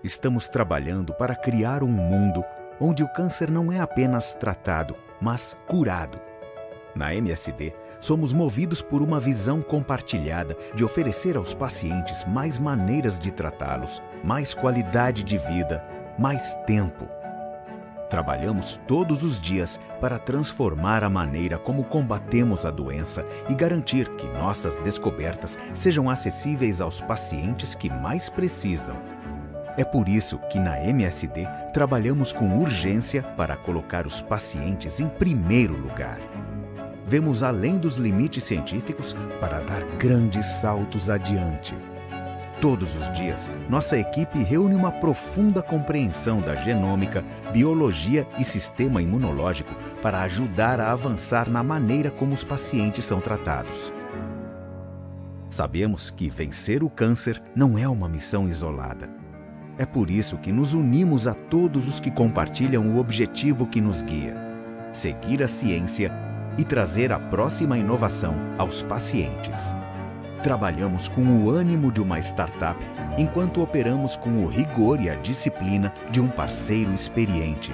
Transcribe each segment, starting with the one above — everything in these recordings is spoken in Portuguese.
Estamos trabalhando para criar um mundo onde o câncer não é apenas tratado, mas curado. Na MSD, somos movidos por uma visão compartilhada de oferecer aos pacientes mais maneiras de tratá-los, mais qualidade de vida, mais tempo. Trabalhamos todos os dias para transformar a maneira como combatemos a doença e garantir que nossas descobertas sejam acessíveis aos pacientes que mais precisam. É por isso que na MSD trabalhamos com urgência para colocar os pacientes em primeiro lugar. Vemos além dos limites científicos para dar grandes saltos adiante. Todos os dias, nossa equipe reúne uma profunda compreensão da genômica, biologia e sistema imunológico para ajudar a avançar na maneira como os pacientes são tratados. Sabemos que vencer o câncer não é uma missão isolada. É por isso que nos unimos a todos os que compartilham o objetivo que nos guia: seguir a ciência e trazer a próxima inovação aos pacientes. Trabalhamos com o ânimo de uma startup, enquanto operamos com o rigor e a disciplina de um parceiro experiente.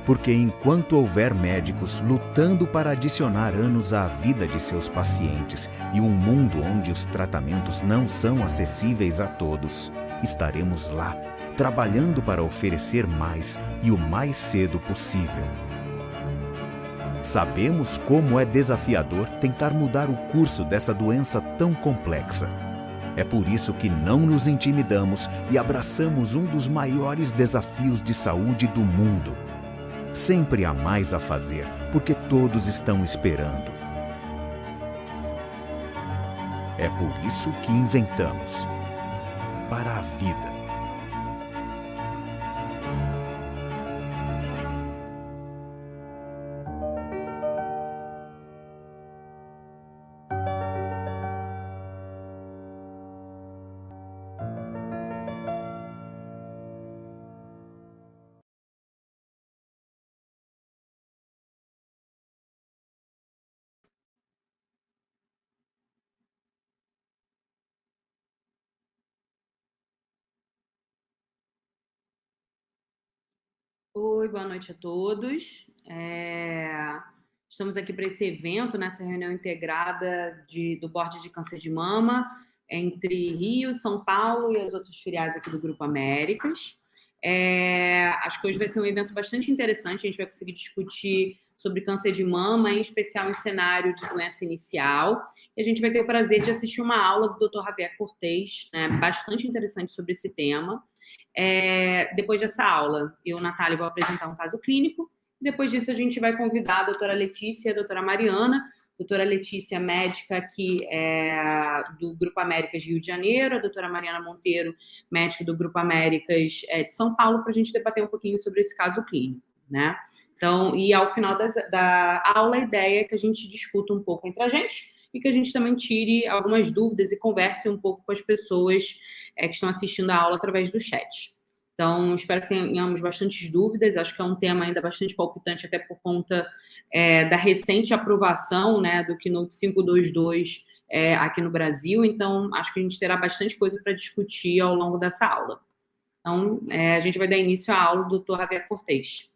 Porque enquanto houver médicos lutando para adicionar anos à vida de seus pacientes e um mundo onde os tratamentos não são acessíveis a todos, estaremos lá, trabalhando para oferecer mais e o mais cedo possível. Sabemos como é desafiador tentar mudar o curso dessa doença tão complexa. É por isso que não nos intimidamos e abraçamos um dos maiores desafios de saúde do mundo. Sempre há mais a fazer, porque todos estão esperando. É por isso que inventamos. Para a vida. Oi, boa noite a todos. Estamos aqui para esse evento, nessa reunião integrada do Board de Câncer de Mama, entre Rio, São Paulo e as outras filiais aqui do Grupo Américas. Acho que hoje vai ser um evento bastante interessante, a gente vai conseguir discutir sobre câncer de mama, em especial em cenário de doença inicial. E a gente vai ter o prazer de assistir uma aula do Dr. Javier Cortez, né, bastante interessante sobre esse tema. Depois dessa aula, eu, Natália, vou apresentar um caso clínico. Depois disso, a gente vai convidar a doutora Letícia e a doutora Mariana. Doutora Letícia, médica aqui do Grupo Américas Rio de Janeiro, a doutora Mariana Monteiro, médica do Grupo Américas de São Paulo, para a gente debater um pouquinho sobre esse caso clínico, né? Então, e ao final da aula, a ideia é que a gente discuta um pouco entre a gente e que a gente também tire algumas dúvidas e converse um pouco com as pessoas que estão assistindo a aula através do chat. Então, espero que tenhamos bastantes dúvidas. Acho que é um tema ainda bastante palpitante, até por conta da recente aprovação, né, do Keynote 522 aqui no Brasil. Então, acho que a gente terá bastante coisa para discutir ao longo dessa aula. Então, a gente vai dar início à aula do Dr. Javier Cortez.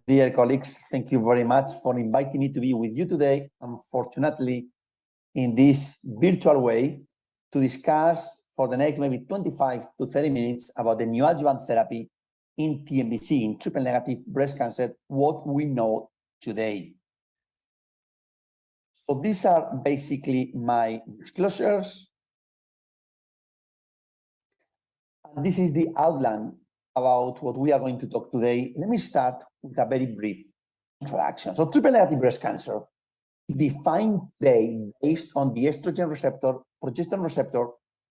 Dear colleagues, thank you very much for inviting me to be with you today, unfortunately, in this virtual way, to discuss for the next maybe 25 to 30 minutes about the neoadjuvant therapy in TNBC, in triple-negative breast cancer, what we know today. So these are basically my disclosures. And this is the outline about what we are going to talk today. Let me start with a very brief introduction. So triple-negative breast cancer is defined today based on the estrogen receptor, progesterone receptor,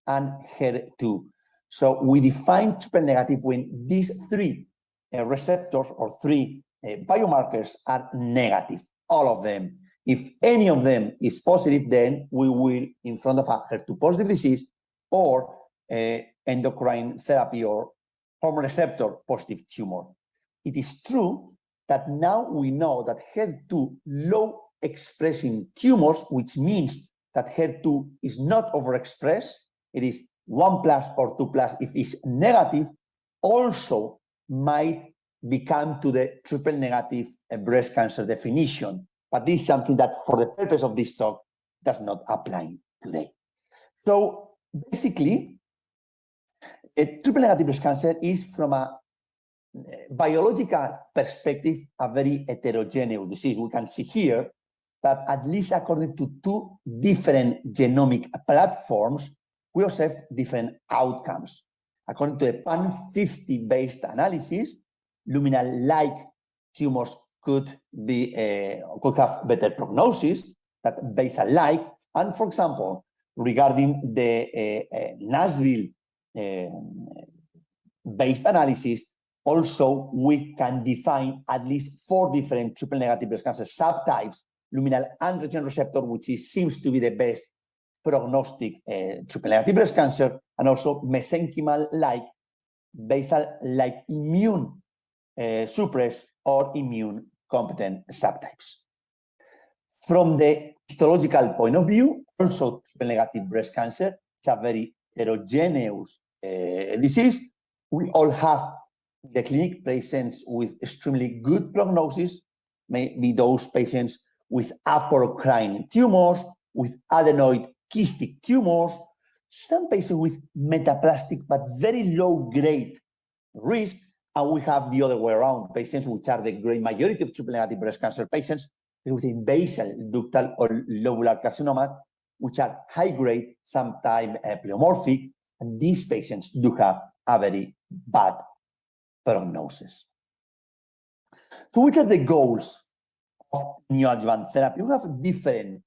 and HER2. So we define triple-negative when these three receptors or three biomarkers are negative, all of them. If any of them is positive, then we will in front of a HER2-positive disease or endocrine therapy or hormone receptor-positive tumor. It is true that now we know that HER2 low expressing tumors, which means that HER2 is not overexpressed, it is 1 plus or 2 plus, if it's negative, also might become to the triple negative breast cancer definition. But this is something that, for the purpose of this talk, does not apply today. So basically, a triple negative breast cancer is, from a biological perspective, a very heterogeneous disease. We can see here that, at least according to 2 different genomic platforms, we observe different outcomes. According to the PAN50 based analysis, luminal-like tumors could have better prognosis than basal-like. And for example, regarding the Nashville based analysis, also we can define at least 4 different triple negative breast cancer subtypes: luminal androgen receptor, which seems to be the best prognostic triple negative breast cancer, and also mesenchymal-like, basal-like immune suppressed or immune competent subtypes. From the histological point of view, also triple negative breast cancer is a very heterogeneous disease. We all have in the clinic patients with extremely good prognosis, maybe those patients with apocrine tumors, with adenoid kystic tumors, some patients with metaplastic but very low grade risk, and we have the other way around, patients which are the great majority of triple negative breast cancer patients with basal ductal or lobular carcinoma, which are high grade, sometimes pleomorphic, and these patients do have a very bad prognosis. So which are the goals of neoadjuvant therapy? We have different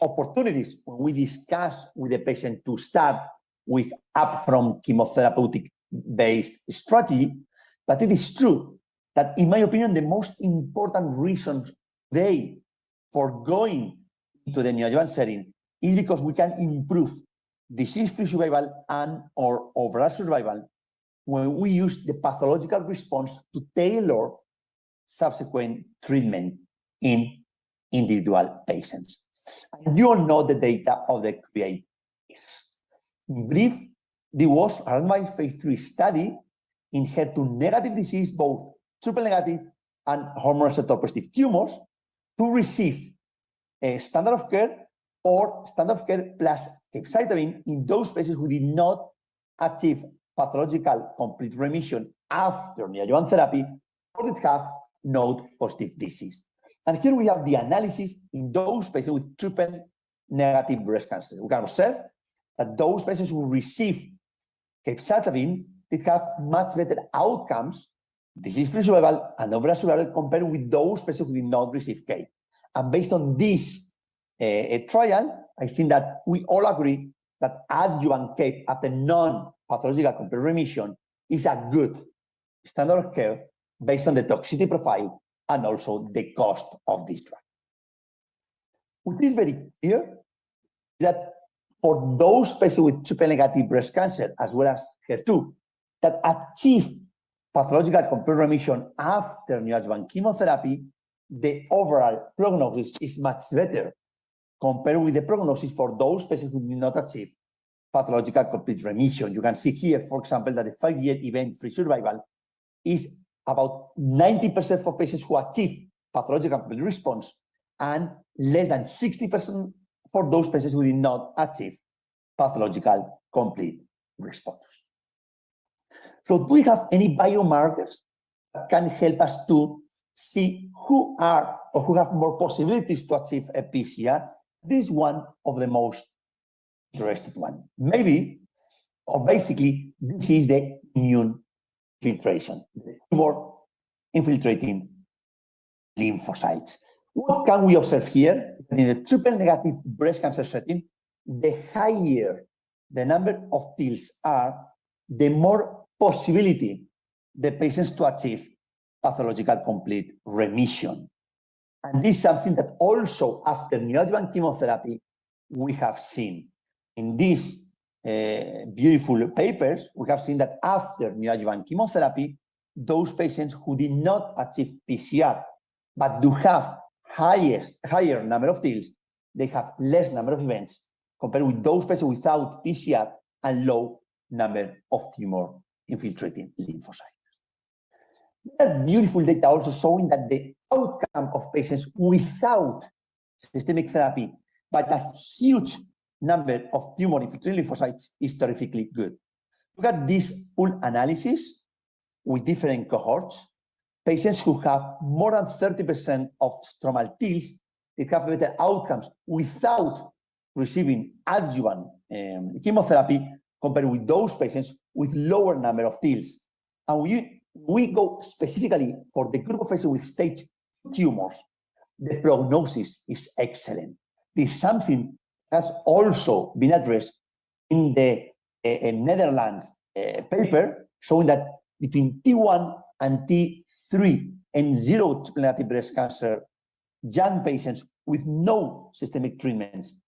opportunities when we discuss with the patient to start with upfront chemotherapeutic-based strategy. But it is true that, in my opinion, the most important reason today for going into the neoadjuvant setting is because we can improve disease-free survival and or overall survival when we use the pathological response to tailor subsequent treatment in individual patients. And you all know the data of the CREATE. In brief, there was a randomized phase 3 study in HER2-negative disease, both triple-negative and hormone receptor-positive tumors, to receive a standard of care or standard of care plus capecitabine in those patients who did not achieve pathological complete remission after neoadjuvant therapy or did have node-positive disease. And here we have the analysis in those patients with triple-negative breast cancer. We can observe that those patients who receive capecitabine did have much better outcomes, disease-free survival and overall survival, compared with those patients who did not receive CAPE. And based on this trial, I think that we all agree that adjuvant CAPE after non-pathological complete remission is a good standard of care based on the toxicity profile and also the cost of this drug. What is very clear is that for those patients with triple-negative breast cancer, as well as HER2, that achieve pathological complete remission after neoadjuvant chemotherapy, the overall prognosis is much better compared with the prognosis for those patients who did not achieve pathological complete remission. You can see here, for example, that the 5-year event-free survival is about 90% for patients who achieve pathological complete response and less than 60% for those patients who did not achieve pathological complete response. So do we have any biomarkers that can help us to see who are or who have more possibilities to achieve a PCR? This is one of the most interesting one. Maybe, or basically, this is the immune filtration, the tumor infiltrating lymphocytes. What can we observe here? In the triple-negative breast cancer setting, the higher the number of TILs are, the more possibility the patients to achieve pathological complete remission. And this is something that also after neoadjuvant chemotherapy, we have seen. In these beautiful papers, we have seen that after neoadjuvant chemotherapy, those patients who did not achieve PCR, but do have higher number of TILs, they have less number of events compared with those patients without PCR and low number of tumor infiltrating lymphocytes. There are beautiful data also showing that the outcome of patients without systemic therapy, but a huge number of tumor infiltrating lymphocytes, is terrifically good. Look at this pool analysis with different cohorts. Patients who have more than 30% of stromal TILs, they have better outcomes without receiving adjuvant chemotherapy compared with those patients with lower number of TILs. And we go specifically for the group of patients with stage 2 tumors. The prognosis is excellent. This is something has also been addressed in the Netherlands paper, showing that between T1 and T3 and 0 triple-negative breast cancer young patients with no systemic treatments,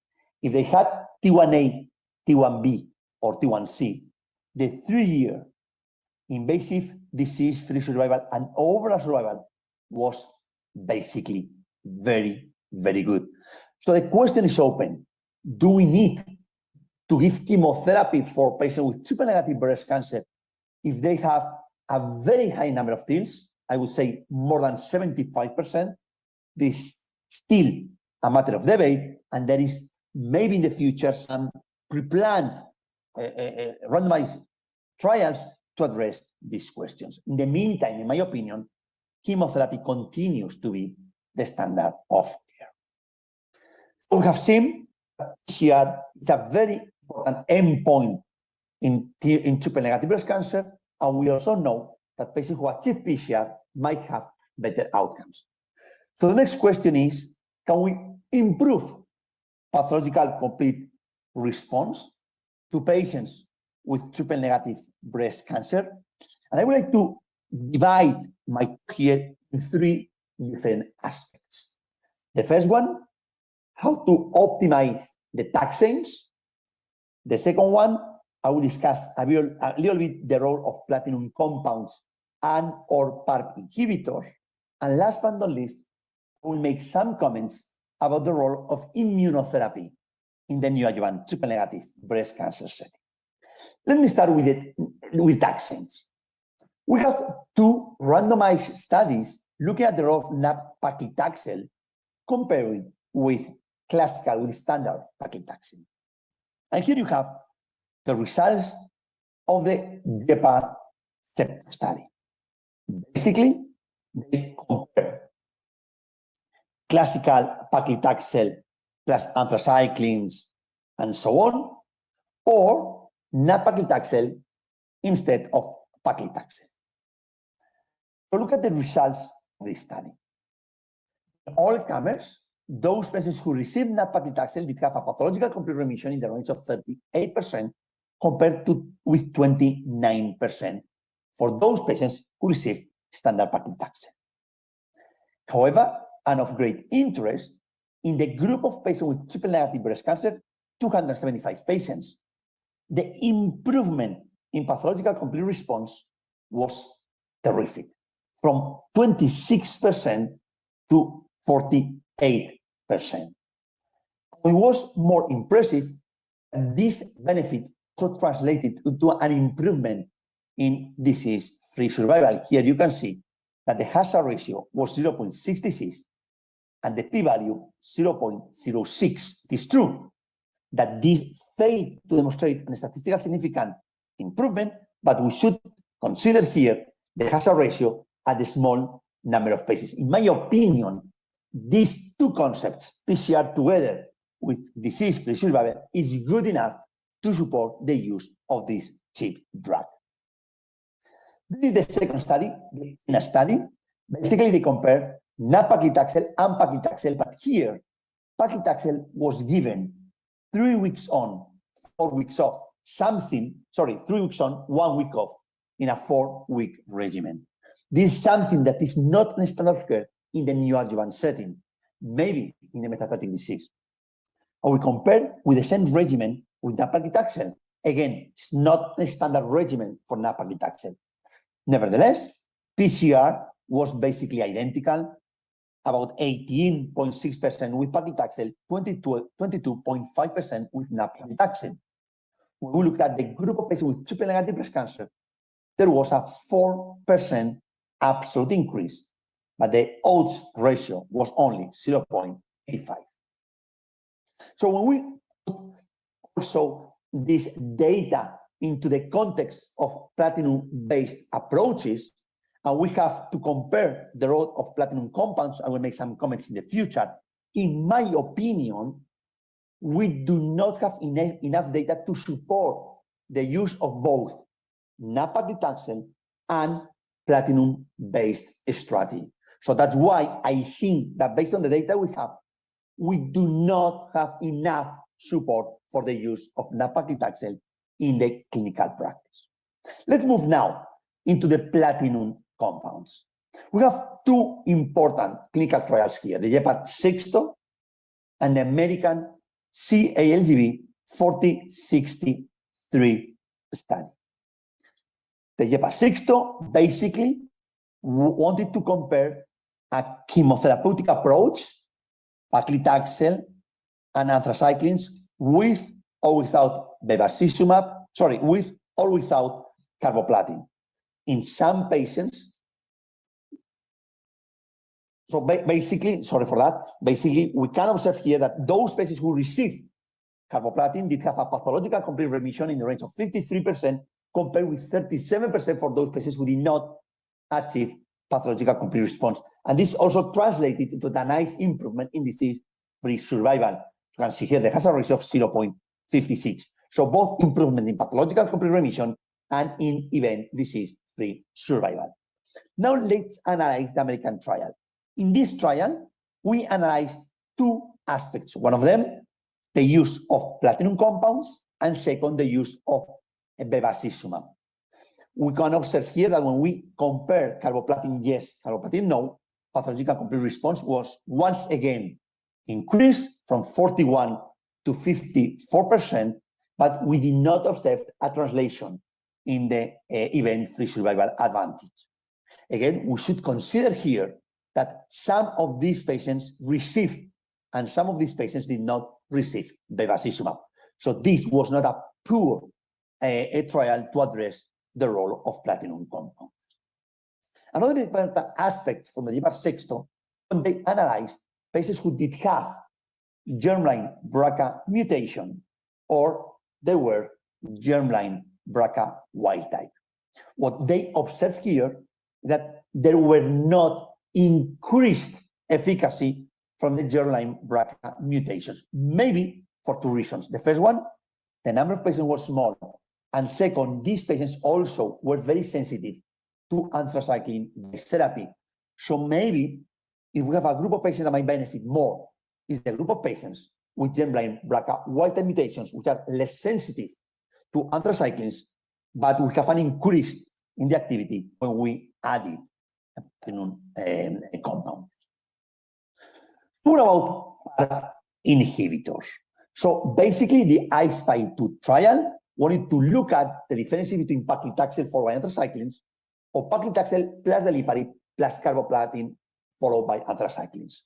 if they had T1A, T1B, or T1C, the 3-year invasive disease-free survival and overall survival was basically very, very good. So the question is open. Do we need to give chemotherapy for patients with triple-negative breast cancer if they have a very high number of TILs? I would say more than 75%. This is still a matter of debate, and there is maybe in the future some pre-planned randomized trials to address these questions. In the meantime, in my opinion, chemotherapy continues to be the standard of care. So we have seen that PCR is a very important endpoint in triple-negative breast cancer, and we also know that patients who achieve PCR might have better outcomes. So the next question is, can we improve pathological complete response to patients with triple-negative breast cancer? And I would like to divide my talk here in 3 different aspects. The first one, how to optimize the taxanes. The second one, I will discuss a little bit the role of platinum compounds and or PARP inhibitors. And last but not least, I will make some comments about the role of immunotherapy in the neoadjuvant triple-negative breast cancer setting. Let me start with taxanes. We have 2 randomized studies looking at the role of nab-paclitaxel comparing with standard paclitaxel. And here you have the results of the DEPA-SEPTA study. Basically, they compare classical paclitaxel plus anthracyclines and so on, or nab-paclitaxel instead of paclitaxel. So look at the results of this study. All comers, those patients who received nab-paclitaxel did have a pathological complete remission in the range of 38% compared with 29% for those patients who received standard paclitaxel. However, and of great interest, in the group of patients with triple-negative breast cancer, 275 patients, the improvement in pathological complete response was terrific, from 26% to 48%. It was more impressive that this benefit also translated into an improvement in disease-free survival. Here you can see that the hazard ratio was 0.66 and the p-value 0.06. It is true that this failed to demonstrate a statistical significant improvement, but we should consider here the hazard ratio at a small number of patients. In my opinion, these 2 concepts, PCR together with disease-free survival, is good enough to support the use of this cheap drug. This is the second study, in a study. Basically, they compare nab-paclitaxel and paclitaxel, but here, paclitaxel was given 3 weeks on, 4 weeks off, 3 weeks on, 1 week off, in a 4-week regimen. This is something that is not in standard of care in the neoadjuvant setting, maybe in the metastatic disease. Or we compare with the same regimen with nab-paclitaxel. Again, it's not a standard regimen for nab-paclitaxel. Nevertheless, PCR was basically identical, about 18.6% with paclitaxel, 22.5% with nab-paclitaxel. when we looked at the group of patients with triple-negative breast cancer, there was a 4% absolute increase, but the odds ratio was only 0.85. So when we put also this data into the context of platinum-based approaches, and we have to compare the role of platinum compounds, I will make some comments in the future. In my opinion, we do not have enough data to support the use of both nab-paclitaxel and platinum-based strategy. So that's why I think that based on the data we have, we do not have enough support for the use of nab-paclitaxel in the clinical practice. Let's move now into the platinum compounds. We have two important clinical trials here, the GEPAR-6 and the American CALGB 4063 study. The GEPAR-6 basically wanted to compare a chemotherapeutic approach, paclitaxel and anthracyclines, with or without bevacizumab, with or without carboplatin. In some patients, so basically, we can observe here that those patients who received carboplatin did have a pathological complete remission in the range of 53%, compared with 37% for those patients who did not achieve pathological complete response. And this also translated into a nice improvement in disease-free survival. You can see here the hazard ratio of 0.56. So both improvement in pathological complete remission and in event disease-free survival. Now let's analyze the American trial. In this trial, we analyzed two aspects. One of them, the use of platinum compounds, and second, the use of bevacizumab. We can observe here that when we compare carboplatin yes, carboplatin no, pathological complete response was once again increased from 41 to 54%, but we did not observe a translation in the event-free survival advantage. Again, we should consider here that some of these patients received and some of these patients did not receive bevacizumab. So this was not a pure a trial to address the role of platinum compounds. Another important aspect from the GEPAR-6, when they analyzed patients who did have germline BRCA mutation or they were germline BRCA wild type. What they observed here is that there were not increased efficacy from the germline BRCA mutations, maybe for two reasons. The first one, the number of patients was small. And second, these patients also were very sensitive to anthracycline-based therapy. So maybe if we have a group of patients that might benefit more, is the group of patients with germline BRCA wild-type mutations, which are less sensitive to anthracyclines, but we have an increase in the activity when we added compound. What about PARP inhibitors? So basically, the I-SPY 2 trial wanted to look at the difference between paclitaxel followed by anthracyclines or paclitaxel plus deliparib plus carboplatin followed by anthracyclines.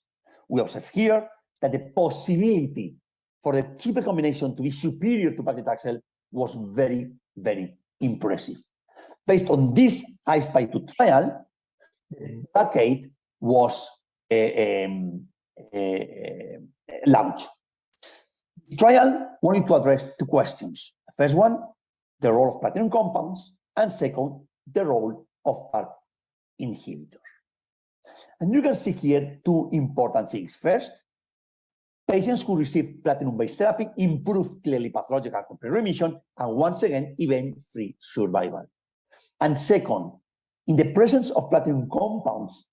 We observe here that the possibility for the triple combination to be superior to paclitaxel was very, very impressive. Based on this I-SPY 2 trial, the blockade was launched. The trial wanted to address two questions. The first one, the role of platinum compounds, and second, the role of PARP inhibitors. And you can see here two important things. First, patients who received platinum-based therapy improved clearly pathological complete remission and once again, event-free survival. And second, in the presence of platinum compounds,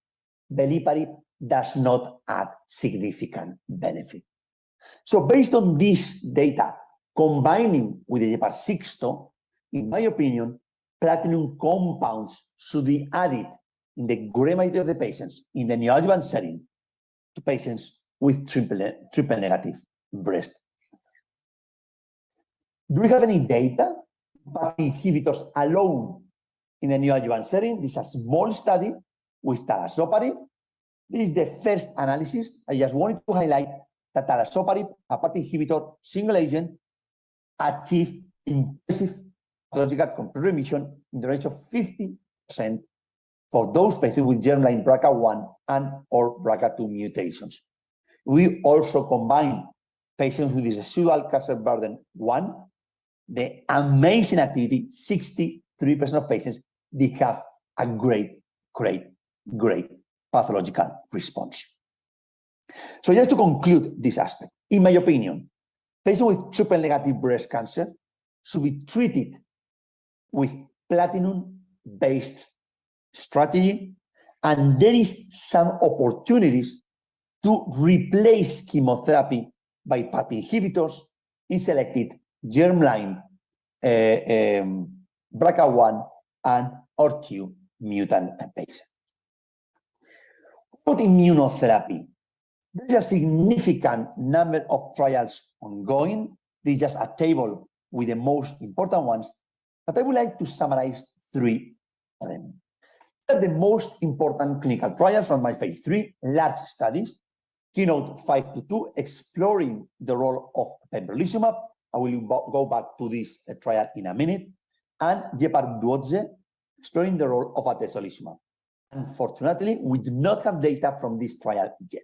deliparib does not add significant benefit. So based on this data, combining with the GEPAR-6, in my opinion, platinum compounds should be added in the great majority of the patients in the neoadjuvant setting to patients with triple negative breast. Do we have any data about inhibitors alone in the neoadjuvant setting? This is a small study with talazoparib. This is the first analysis. I just wanted to highlight that talazoparib, a PARP inhibitor, single agent, achieved impressive pathological complete remission in the range of 50% for those patients with germline BRCA1 and or BRCA2 mutations. We also combine patients with residual cancer burden 1, the amazing activity, 63% of patients, they have a great pathological response. So just to conclude this aspect, in my opinion, patients with triple-negative breast cancer should be treated with platinum-based strategy, and there is some opportunities to replace chemotherapy by PARP inhibitors in selected germline BRCA1 and or 2 mutant patients. About immunotherapy, there's a significant number of trials ongoing. This is just a table with the most important ones, but I would like to summarize 3 of them. The most important clinical trials on my phase 3 large studies, KEYNOTE-522, exploring the role of pembrolizumab. I will go back to this trial in a minute. And GEPARD-12, exploring the role of atezolizumab. Unfortunately, we do not have data from this trial yet.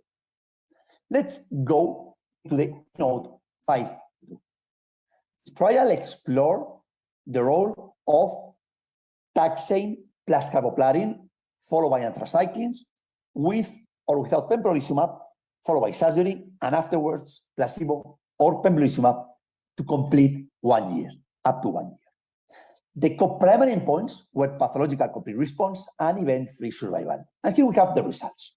Let's go to the KEYNOTE-522. This trial explored the role of taxane plus carboplatin, followed by anthracyclines, with or without pembrolizumab, followed by surgery, and afterwards placebo or pembrolizumab to complete 1 year, up to 1 year. The co-primary endpoints were pathological complete response and event-free survival. And here we have the results.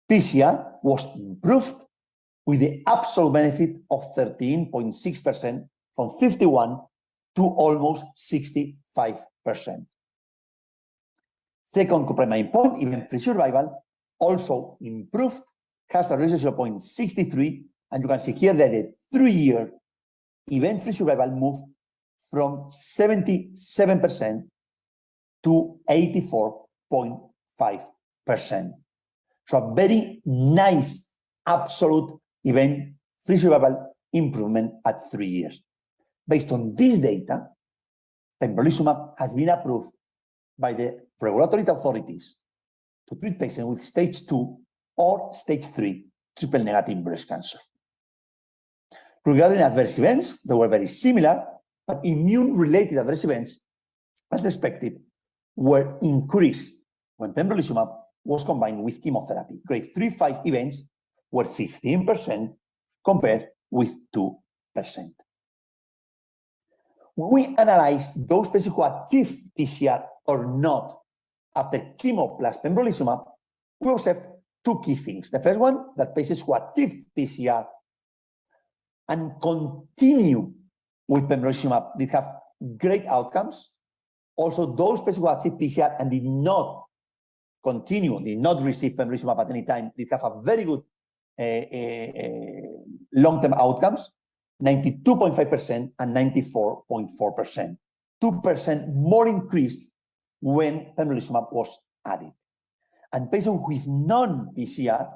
PCR was improved with the absolute benefit of 13.6% from 51 to almost 65%. Second co-primary endpoint, event-free survival, also improved, has a ratio of 0.63, and you can see here that the 3-year event-free survival moved from 77% to 84.5%. So a very nice absolute event-free survival improvement at 3 years. Based on this data, pembrolizumab has been approved by the regulatory authorities to treat patients with stage 2 or stage 3 triple-negative breast cancer. Regarding adverse events, they were very similar, but immune-related adverse events, as expected, were increased when pembrolizumab was combined with chemotherapy. Grade 3-5 events were 15% compared with 2%. When we analyzed those patients who achieved PCR or not after chemo plus pembrolizumab, we observed 2 key things. The first one, that patients who achieved PCR and continue with pembrolizumab did have great outcomes. Also, those patients who achieved PCR and did not continue, did not receive pembrolizumab at any time, did have a very good long-term outcomes, 92.5% and 94.4%. 2% more increased when pembrolizumab was added. And patients with non-PCR,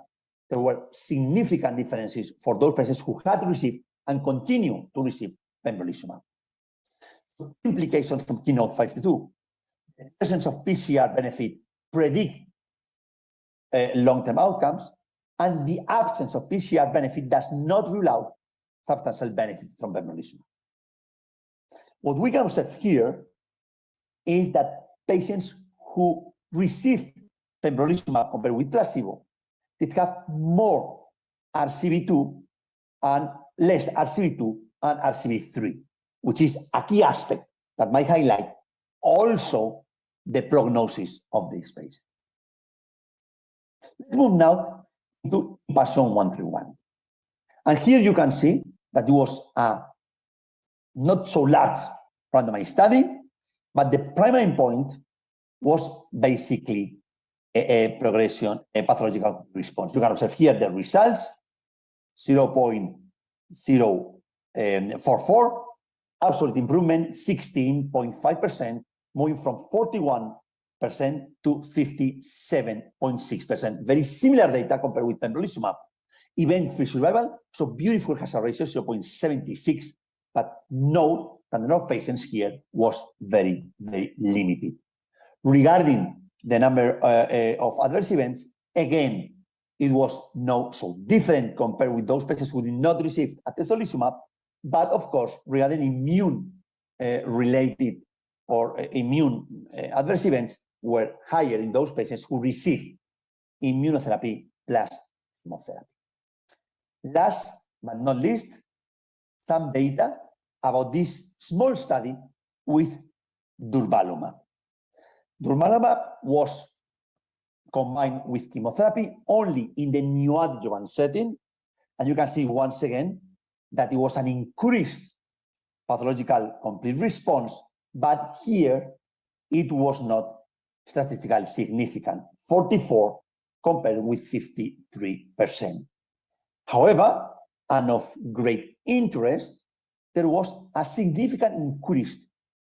there were significant differences for those patients who had received and continue to receive pembrolizumab. Implications from KEYNOTE-522. The presence of PCR benefit predict long-term outcomes, and the absence of PCR benefit does not rule out substantial benefit from pembrolizumab. What we can observe here is that patients who received pembrolizumab compared with placebo did have more RCB2 and less RCB2 and RCB3, which is a key aspect that might highlight also the prognosis of these patients. Let's move now to IMpassion131. And here you can see that it was a not so large randomized study, but the primary endpoint was basically a progression, a pathological response. You can observe here the results, 0.044, absolute improvement, 16.5%, moving from 41% to 57.6%. Very similar data compared with pembrolizumab. Event-free survival, so beautiful hazard ratio, 0.76 but note that the number of patients here was very, very limited. Regarding the number of adverse events, again, it was not so different compared with those patients who did not receive atezolizumab, but of course, regarding immune related or immune adverse events were higher in those patients who received immunotherapy plus chemotherapy. Last but not least, some data about this small study with durvalumab. Durvalumab was combined with chemotherapy only in the neoadjuvant setting, and you can see once again that it was an increased pathological complete response, but here it was not statistically significant, 44 compared with 53%. However, and of great interest, there was a significant increase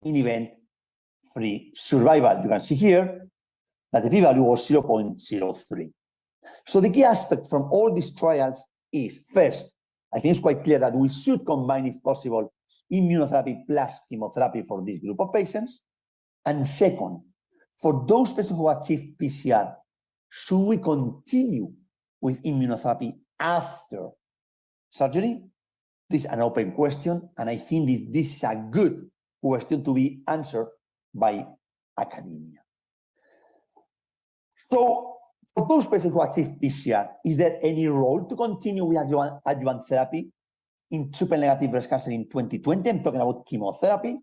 in event-free survival. You can see here that the p-value was 0.03. So the key aspect from all these trials is, first, I think it's quite clear that we should combine, if possible, immunotherapy plus chemotherapy for this group of patients. And second, for those patients who achieve PCR, should we continue with immunotherapy after surgery? This is an open question, and I think this is a good question to be answered by academia. So, for those patients who achieve PCR, is there any role to continue with adjuvant therapy in triple-negative breast cancer in 2020? I'm talking about chemotherapy.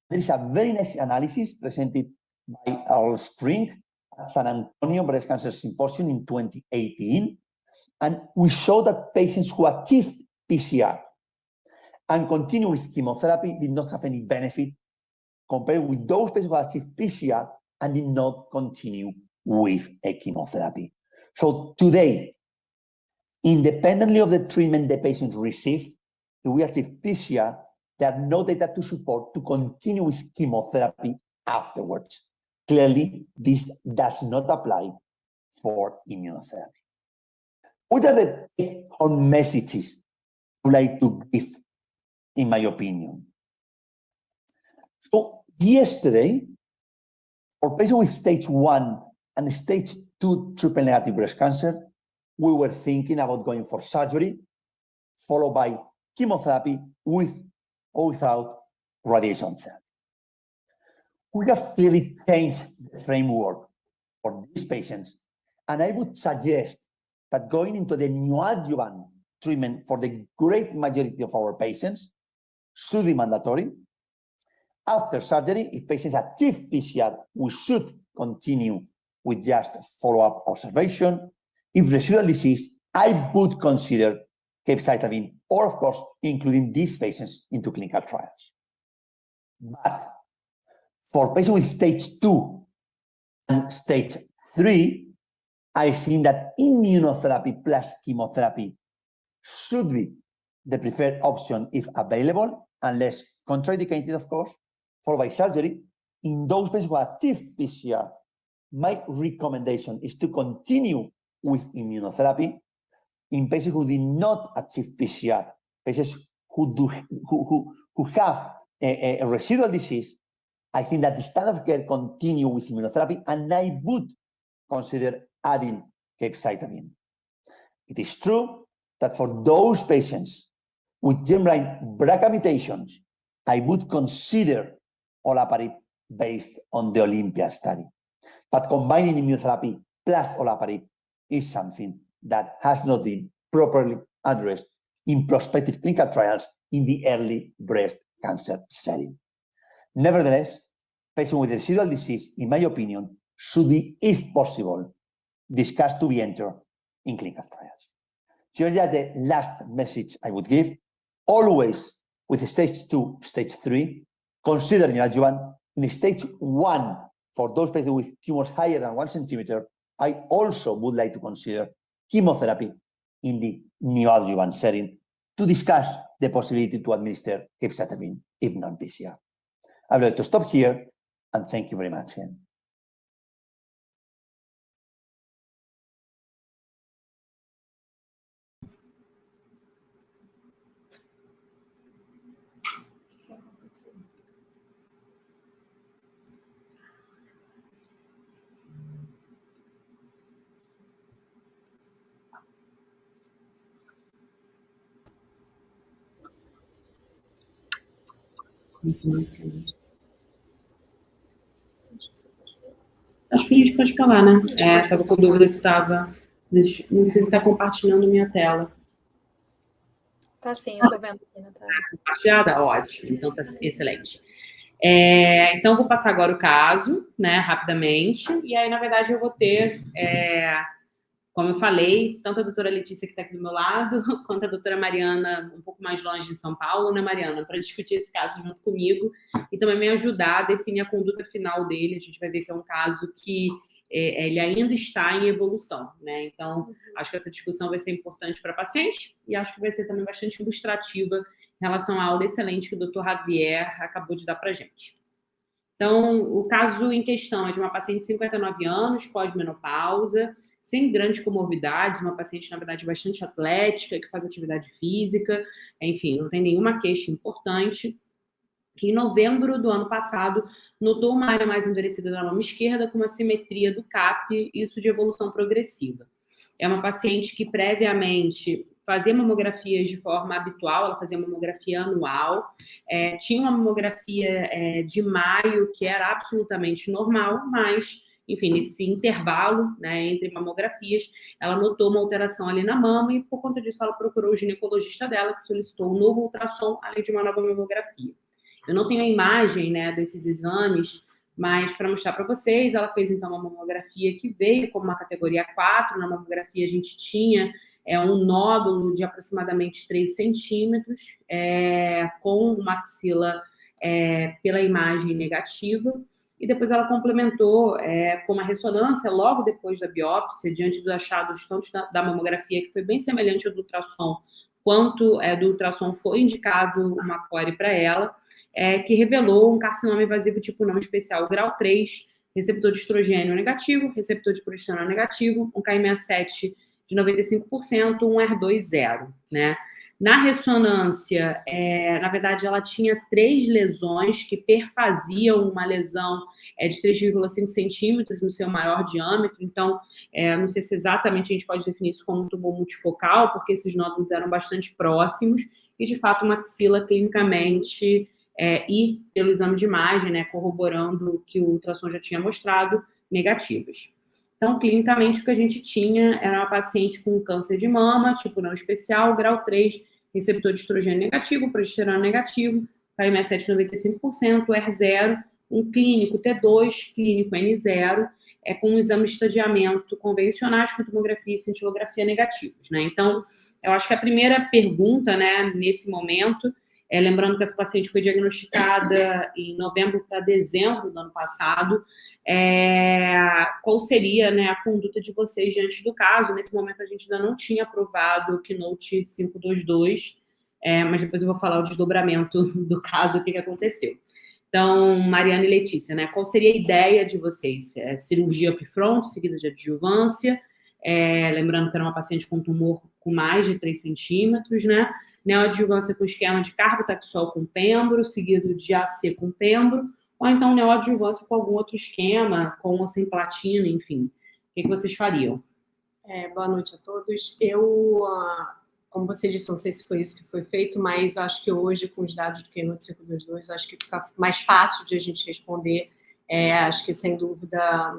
There is a very nice analysis presented by Earl Spring at San Antonio Breast Cancer Symposium in 2018. And we show that patients who achieved PCR and continue with chemotherapy did not have any benefit compared with those patients who achieved PCR and did not continue with a chemotherapy. So today, independently of the treatment the patient received, if we achieve PCR, there are no data to support to continue with chemotherapy afterwards. Clearly, this does not apply for immunotherapy. What are the take-home messages I would like to give, in my opinion? So yesterday, for patients with stage 1 and stage 2 triple-negative breast cancer, we were thinking about going for surgery, followed by chemotherapy with or without radiation therapy. We have clearly changed the framework for these patients, and I would suggest that going into the neoadjuvant treatment for the great majority of our patients should be mandatory. After surgery, if patients achieve PCR, we should continue with just follow-up observation. If residual disease, I would consider capecitabine, or of course, including these patients into clinical trials. But for patients with stage 2 and stage 3, I think that immunotherapy plus chemotherapy should be the preferred option if available, unless contraindicated, of course, followed by surgery. In those patients who achieve PCR, my recommendation is to continue with immunotherapy. In patients who did not achieve PCR, patients who have a residual disease, I think that the standard of care continue with immunotherapy, and I would consider adding capecitabine. It is true that for those patients with germline BRCA mutations, I would consider olaparib based on the Olympia study. But combining immunotherapy plus olaparib is something that has not been properly addressed in prospective clinical trials in the early breast cancer setting. Nevertheless, patients with residual disease, in my opinion, should be, if possible, discussed to be entered in clinical trials. So here's the last message I would give. Always with stage 2, stage 3, consider neoadjuvant. In stage 1, for those patients with tumors higher than 1 centimeter, I also would like to consider chemotherapy in the neoadjuvant setting to discuss the possibility to administer capecitabine if non-PCR. I would like to stop here, and thank you very much again. Acho que a gente pode falar, né? Estava com dúvida se estava... Não sei se está compartilhando minha tela. Tá sim, eu estou vendo aqui na tela. Compartilhada? Ótimo, então tá excelente. Então, eu vou passar agora o caso, né, rapidamente, e aí, na verdade, eu vou ter, como eu falei, tanto a doutora Letícia, que está aqui do meu lado, quanto a doutora Mariana, um pouco mais longe em São Paulo, né, Mariana, para discutir esse caso junto comigo e também me ajudar a definir a conduta final dele. A gente vai ver que é um caso que ele ainda está em evolução, né? Então, acho que essa discussão vai ser importante para a paciente e acho que vai ser também bastante ilustrativa em relação à aula excelente que o Dr. Javier acabou de dar para a gente. Então, o caso em questão é de uma paciente de 59 anos, pós-menopausa, sem grandes comorbidades, uma paciente, na verdade, bastante atlética, que faz atividade física, enfim, não tem nenhuma queixa importante, que em novembro do ano passado notou uma área mais endurecida da mama esquerda com uma simetria do CAP, isso de evolução progressiva. É uma paciente que previamente fazia mamografias de forma habitual, ela fazia mamografia anual, tinha uma mamografia de maio que era absolutamente normal, mas, enfim, nesse intervalo, né, entre mamografias, ela notou uma alteração ali na mama e, por conta disso, ela procurou o ginecologista dela, que solicitou um novo ultrassom, além de uma nova mamografia. Eu não tenho a imagem, né, desses exames, mas para mostrar para vocês, ela fez então uma mamografia que veio como uma categoria 4. Na mamografia a gente tinha um nódulo de aproximadamente 3 centímetros, com uma axila pela imagem negativa, e depois ela complementou com uma ressonância logo depois da biópsia, diante dos achados tanto da mamografia, que foi bem semelhante ao do ultrassom, quanto do ultrassom foi indicado uma core para ela, que revelou um carcinoma invasivo tipo não especial grau 3, receptor de estrogênio negativo, receptor de progesterona negativo, um Ki67 de 95%, um HER2 0, né? Na ressonância, na verdade, ela tinha 3 lesões que perfaziam uma lesão de 3,5 centímetros no seu maior diâmetro. Então, não sei se exatamente a gente pode definir isso como um tumor multifocal, porque esses nódulos eram bastante próximos e, de fato, uma axila clinicamente e pelo exame de imagem, né, corroborando o que o ultrassom já tinha mostrado, negativas. Então, clinicamente, o que a gente tinha era uma paciente com câncer de mama, tipo não especial, grau 3, receptor de estrogênio negativo, progesterona negativo, Ki67 95%, R0, um clínico T2, clínico N0, com um exame de estadiamento convencionais com tomografia e cintilografia negativos, né? Então, eu acho que a primeira pergunta, né, nesse momento, lembrando que essa paciente foi diagnosticada em novembro para dezembro do ano passado, qual seria, né, a conduta de vocês diante do caso? Nesse momento, a gente ainda não tinha aprovado o Keynote 522, mas depois eu vou falar o desdobramento do caso, o que aconteceu. Então, Mariana e Letícia, né, qual seria a ideia de vocês? Cirurgia upfront, seguida de adjuvância, lembrando que era uma paciente com tumor com mais de 3 centímetros, né? Neoadjuvância com esquema de carbotaxol com pembro, seguido de AC com pembro, ou então neoadjuvância com algum outro esquema, com ou sem platina, enfim. O que vocês fariam? Boa noite a todos. Como você disse, não sei se foi isso que foi feito, mas acho que hoje, com os dados do Keynote 522, acho que fica mais fácil de a gente responder. Acho que, sem dúvida,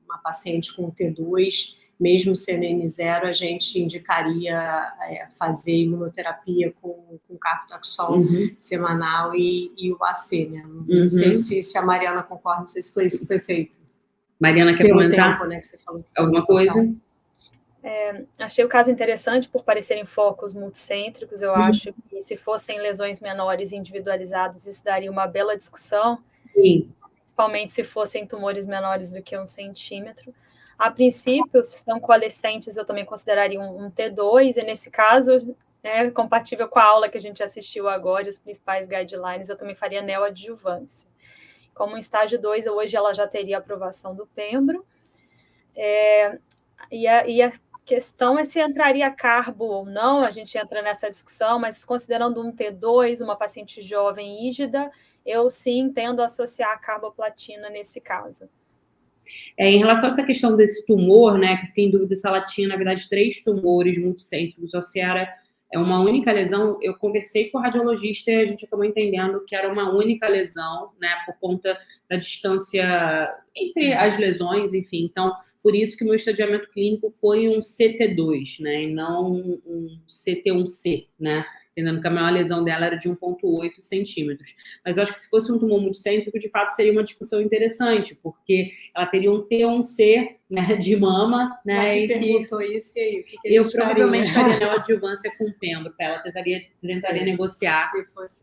uma paciente com T2, mesmo sendo N0, a gente indicaria fazer imunoterapia com carbotaxol semanal e o AC, né? Não sei se a Mariana concorda, não sei se foi isso que foi feito. Mariana, quer comentar tempo, né, que você falou alguma coisa? Achei o caso interessante por parecerem focos multicêntricos. Eu acho que se fossem lesões menores individualizadas, isso daria uma bela discussão. Sim. Principalmente se fossem tumores menores do que 1 centímetro. A princípio, se são coalescentes, eu também consideraria um T2, e nesse caso, compatível com a aula que a gente assistiu agora, os principais guidelines, eu também faria neoadjuvância. Como estágio 2, hoje ela já teria aprovação do pembro. E a questão é se entraria carbo ou não, a gente entra nessa discussão, mas considerando um T2, uma paciente jovem rígida, eu sim tendo a associar a carboplatina nesse caso. Em relação a essa questão desse tumor, né, que fiquei em dúvida se ela tinha, na verdade, 3 tumores multicêntricos, ou se era é uma única lesão. Eu conversei com o radiologista e a gente acabou entendendo que era uma única lesão, né, por conta da distância entre as lesões, enfim. Então, por isso que o meu estadiamento clínico foi um CT2, né, e não um CT1C, né, entendendo que a maior lesão dela era de 1,8 centímetros. Mas eu acho que se fosse um tumor multicêntrico, de fato, seria uma discussão interessante, porque ela teria um T1C, né, de mama, né? Já que perguntou isso, e aí, o que a eu gente provavelmente faria? faria neoadjuvância com pembro, para ela tentaria negociar.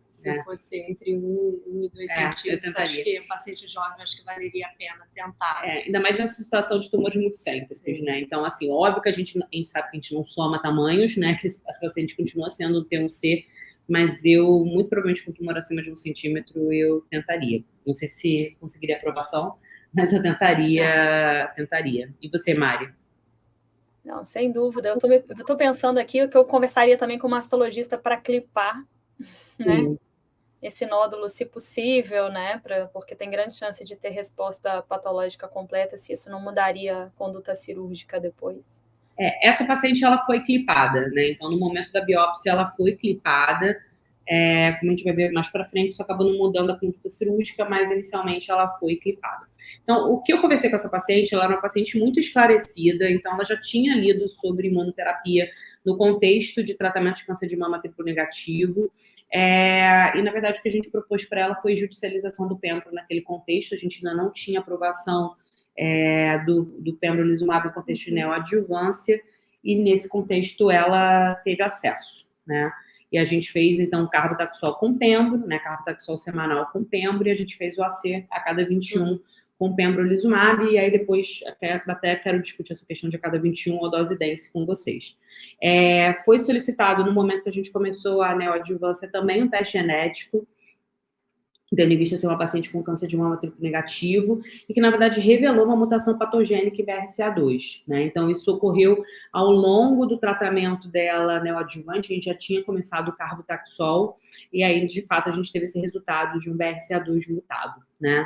Se fosse entre 1 e 2 centímetros, acho que o paciente jovem, acho que valeria a pena tentar. Ainda mais nessa situação de tumores multicêntricos, né? Então, assim, óbvio que a gente sabe que a gente não soma tamanhos, né? Que esse paciente continua sendo um T1C, mas eu, muito provavelmente, com tumor acima de 1 centímetro, eu tentaria. Não sei se conseguiria aprovação, mas eu tentaria. E você, Mari? Não, sem dúvida. Eu tô pensando aqui que eu conversaria também com o mastologista para clipar, né? Esse nódulo, se possível, né? Porque tem grande chance de ter resposta patológica completa, se isso não mudaria a conduta cirúrgica depois. Essa paciente, ela foi clipada, né? Então, no momento da biópsia, ela foi clipada. Como a gente vai ver mais para frente, isso acabou não mudando a conduta cirúrgica, mas inicialmente ela foi clipada. Então, o que eu conversei com essa paciente, ela era uma paciente muito esclarecida, então ela já tinha lido sobre imunoterapia no contexto de tratamento de câncer de mama triplo negativo, e na verdade o que a gente propôs para ela foi judicialização do pembro naquele contexto. A gente ainda não tinha aprovação do pembrolizumab no contexto de neoadjuvância, e nesse contexto ela teve acesso, né? E a gente fez, então, carbotaxol com pembro, né, carbotaxol semanal com pembro, e a gente fez o AC a cada 21 com pembrolizumab, e aí depois até quero discutir essa questão de a cada 21 a dose dense com vocês. Foi solicitado, no momento que a gente começou a neoadjuvância, também um teste genético, tendo em vista ser uma paciente com câncer de mama triplo negativo, e que, na verdade, revelou uma mutação patogênica em BRCA2, né? Então, isso ocorreu ao longo do tratamento dela neoadjuvante. A gente já tinha começado o carbotaxol, e aí, de fato, a gente teve esse resultado de um BRCA2 mutado, né?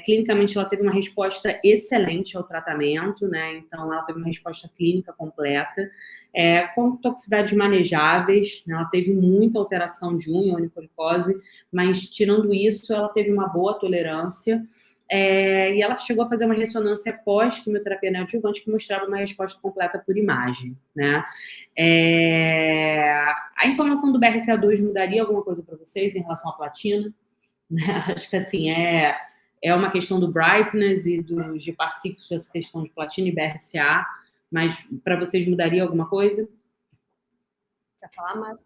Clinicamente, ela teve uma resposta excelente ao tratamento, né? Então, ela teve uma resposta clínica completa, com toxicidades manejáveis, né? Ela teve muita alteração de unha, onicoricose, mas, tirando isso, ela teve uma boa tolerância, e ela chegou a fazer uma ressonância pós-quimioterapia neoadjuvante que mostrava uma resposta completa por imagem, né? A informação do BRCA2 mudaria alguma coisa para vocês em relação à platina? Acho que, assim, é uma questão do brightness e do Geparcix, essa questão de platina e BRCA, mas para vocês mudaria alguma coisa? Quer falar, Mari?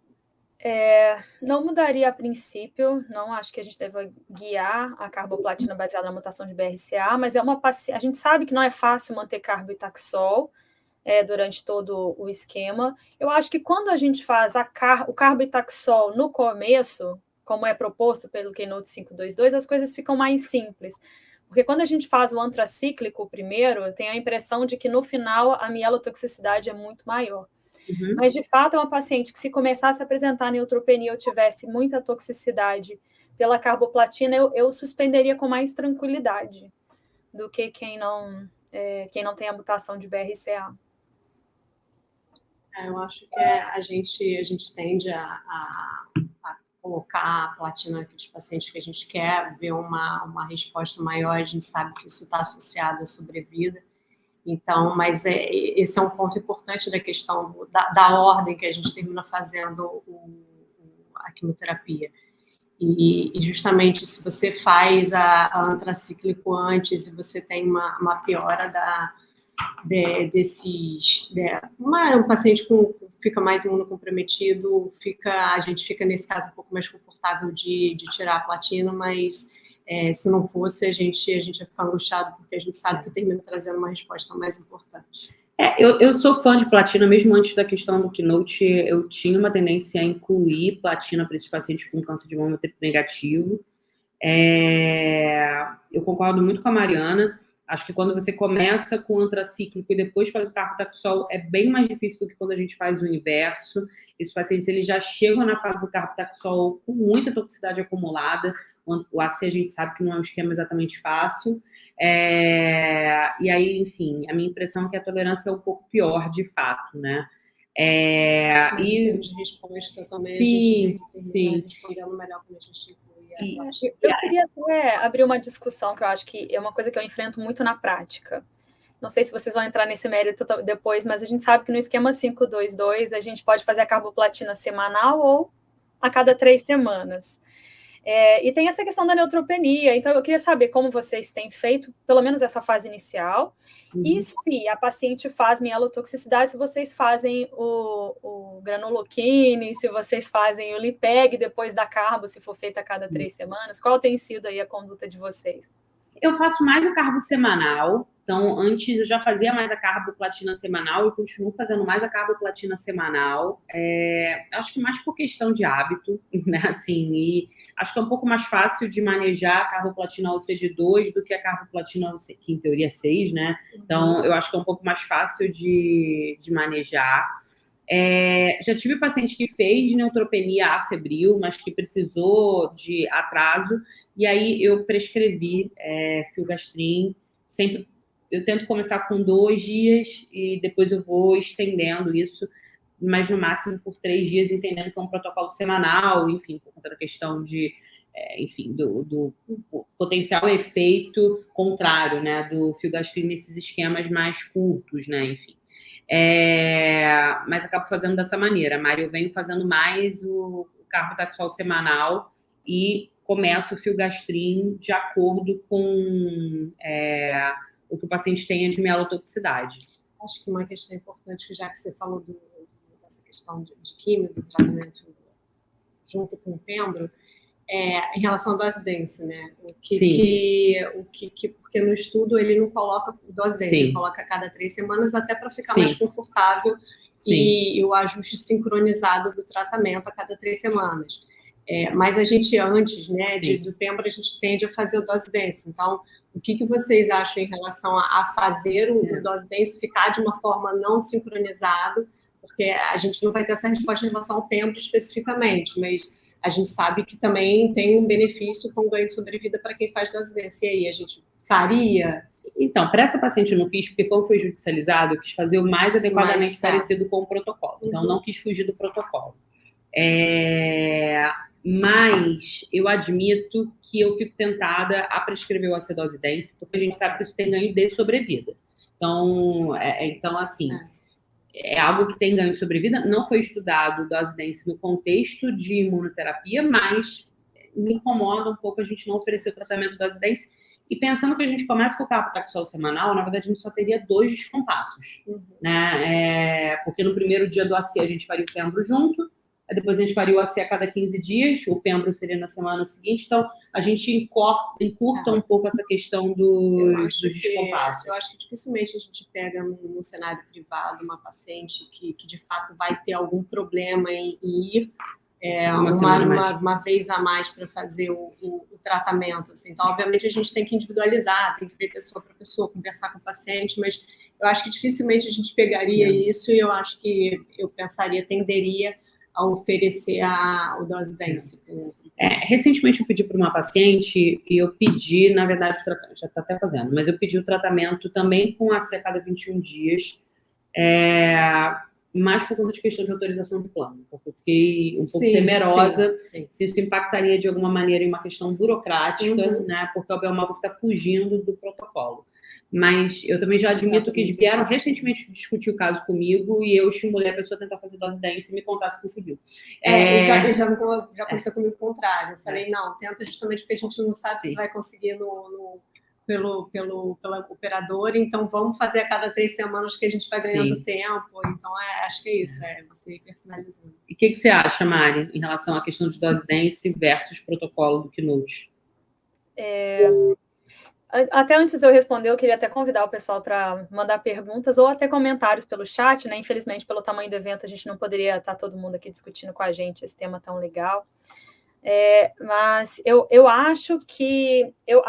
Não mudaria a princípio, não acho que a gente deve guiar a carboplatina baseada na mutação de BRCA, mas a gente sabe que não é fácil manter carbo e taxol durante todo o esquema. Eu acho que quando a gente faz o carbo e taxol no começo, como é proposto pelo Keynote 522, as coisas ficam mais simples. Porque quando a gente faz o antracíclico primeiro, eu tenho a impressão de que no final a mielotoxicidade é muito maior. Mas, de fato, é uma paciente que, se começasse a apresentar neutropenia ou tivesse muita toxicidade pela carboplatina, eu suspenderia com mais tranquilidade do que quem não tem a mutação de BRCA. Eu acho que a gente tende a colocar a platina naqueles pacientes que a gente quer ver uma resposta maior. A gente sabe que isso está associado à sobrevida. Então, mas esse é um ponto importante da questão da ordem que a gente termina fazendo a quimioterapia. E justamente, se você faz a antracíclico antes e você tem uma piora um paciente fica mais imunocomprometido, a gente fica, nesse caso, um pouco mais confortável de tirar a platina, mas se não fosse, a gente ia ficar angustiado, porque a gente sabe que termina trazendo uma resposta mais importante. Eu sou fã de platina, mesmo antes da questão do Keynote, eu tinha uma tendência a incluir platina para esses pacientes com câncer de mama triplo negativo. Eu concordo muito com a Mariana. Acho que quando você começa com o antracíclico e depois faz o carbotaxol, é bem mais difícil do que quando a gente faz o inverso. Esses pacientes, eles já chegam na fase do carbotaxol com muita toxicidade acumulada. O AC a gente sabe que não é um esquema exatamente fácil. E aí, enfim, a minha impressão é que a tolerância é um pouco pior, de fato, né? Mas em termos de resposta também, sim, a gente tem que respondendo melhor como a gente inclui. Eu queria até abrir uma discussão que eu acho que é uma coisa que eu enfrento muito na prática. Não sei se vocês vão entrar nesse mérito depois, mas a gente sabe que no esquema 522 a gente pode fazer a carboplatina semanal ou a cada 3 semanas. E tem essa questão da neutropenia, então eu queria saber como vocês têm feito, pelo menos essa fase inicial, e se a paciente faz mielotoxicidade, se vocês fazem o granuloquine, se vocês fazem o Lipeg depois da carbo, se for feita a cada 3 semanas, qual tem sido aí a conduta de vocês? Eu faço mais o carbo semanal. Então, antes eu já fazia mais a carboplatina semanal e continuo fazendo mais a carboplatina semanal. Acho que mais por questão de hábito, né? Assim, e acho que é um pouco mais fácil de manejar a carboplatina OCD2 do que a carboplatina OCD, que em teoria é 6, né? Então, eu acho que é um pouco mais fácil de manejar. Já tive paciente que fez neutropenia afebril, mas que precisou de atraso, e aí eu prescrevi filgastrin. Sempre eu tento começar com 2 dias e depois eu vou estendendo isso, mas no máximo por 3 dias, entendendo que é um protocolo semanal, enfim, por conta da questão de, enfim, do potencial efeito contrário, né, do filgastrin nesses esquemas mais curtos, né, enfim. Mas acabo fazendo dessa maneira. Mari, eu venho fazendo mais o carbotaxol semanal e começo o filgastrin de acordo com o que o paciente tenha de mielotoxicidade. Acho que uma questão importante, que já que você falou dessa questão de químio, do tratamento junto com o pembro, em relação à dose dense, né? Porque no estudo ele não coloca dose dense, ele coloca a cada 3 semanas, até para ficar mais confortável e o ajuste sincronizado do tratamento a cada 3 semanas. Mas a gente antes, né, do pembro, a gente tende a fazer o dose dense. Então, o que vocês acham em relação a fazer o dose dense ficar de uma forma não sincronizado? Porque a gente não vai ter essa resposta em relação ao pembro especificamente, mas a gente sabe que também tem um benefício com ganho de sobrevida para quem faz dose dense. E aí, a gente faria? Então, para essa paciente eu não fiz, porque como foi judicializado, eu quis fazer o mais adequadamente parecido com o protocolo. Então, não quis fugir do protocolo. Mas eu admito que eu fico tentada a prescrever o acidose dense, porque a gente sabe que isso tem ganho de sobrevida. Então, assim, é algo que tem ganho de sobrevida. Não foi estudado dose dense no contexto de imunoterapia, mas me incomoda um pouco a gente não oferecer o tratamento dose dense. E pensando que a gente começa com o carbotaxol semanal, na verdade a gente só teria 2 descompassos, né? Porque no primeiro dia do AC a gente faria o pembro junto, depois a gente faria o AC a cada 15 dias, o pembro seria na semana seguinte, então a gente encurta um pouco essa questão dos descompassos. Eu acho que dificilmente a gente pega no cenário privado uma paciente que de fato vai ter algum problema em ir uma vez a mais para fazer o tratamento. Assim. Então, obviamente, a gente tem que individualizar, tem que ver pessoa para pessoa, conversar com o paciente, mas eu acho que dificilmente a gente pegaria isso e eu acho que eu tenderia a oferecer o dose dense. Recentemente eu pedi para uma paciente e eu pedi, na verdade, já está até fazendo, mas eu pedi o tratamento também com AC a cada 21 dias, mais por conta de questão de autorização de plano, porque eu fiquei um pouco temerosa se isso impactaria de alguma maneira em uma questão burocrática, né? Porque obviamente você está fugindo do protocolo. Mas eu também já admito que eles vieram recentemente discutir o caso comigo e eu estimulei a pessoa a tentar fazer dose dense e me contar se conseguiu. Já aconteceu comigo o contrário. Eu falei, não, tenta justamente porque a gente não sabe se vai conseguir pela operadora, então vamos fazer a cada 3 semanas que a gente vai ganhando tempo. Então, acho que é isso, você ir personalizando. E o que você acha, Mari, em relação à questão de dose dense versus protocolo do Keynote? Até antes de eu responder, eu queria até convidar o pessoal para mandar perguntas ou até comentários pelo chat, né? Infelizmente, pelo tamanho do evento, a gente não poderia estar todo mundo aqui discutindo com a gente esse tema tão legal. Mas eu acho que... Eu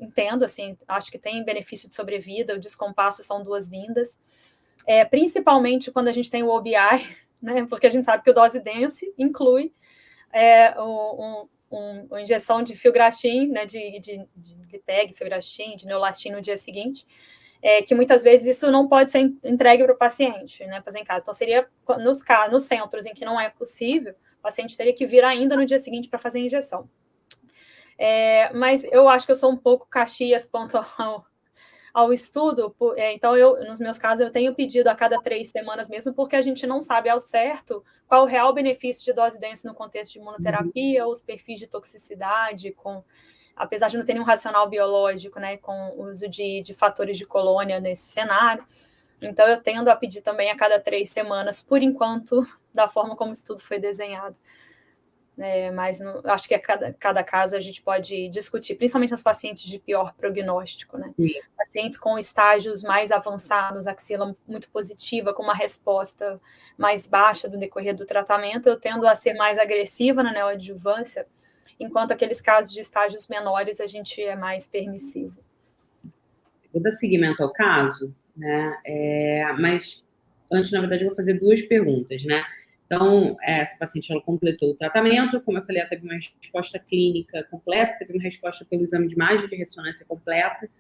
entendo, assim, acho que tem benefício de sobrevida, o descompasso são 2 vindas, principalmente quando a gente tem o OBI, né? Porque a gente sabe que o dose dense inclui uma injeção de filgrastim, né, de Lipeg, filgrastim, de Neolastin no dia seguinte. que muitas vezes isso não pode ser entregue para o paciente, né, fazer em casa. Então, seria nos centros em que não é possível, o paciente teria que vir ainda no dia seguinte para fazer a injeção. Mas eu acho que eu sou um pouco caxias quanto ao estudo, então nos meus casos eu tenho pedido a cada 3 semanas mesmo, porque a gente não sabe ao certo qual o real benefício de dose densa no contexto de imunoterapia, os perfis de toxicidade, apesar de não ter nenhum racional biológico, né, com o uso de fatores de colônia nesse cenário. Então eu tendo a pedir também a cada 3 semanas, por enquanto, da forma como o estudo foi desenhado. Mas acho que a cada caso a gente pode discutir, principalmente nas pacientes de pior prognóstico, né? Sim. Pacientes com estágios mais avançados, axila muito positiva, com uma resposta mais baixa do decorrer do tratamento, eu tendo a ser mais agressiva na neoadjuvância, enquanto aqueles casos de estágios menores a gente é mais permissivo. Vou dar seguimento ao caso, né? Mas antes, na verdade, eu vou fazer 2 perguntas, né? Então, essa paciente ela completou o tratamento, como eu falei, ela teve uma resposta clínica completa, teve uma resposta pelo exame de imagem de ressonância completa,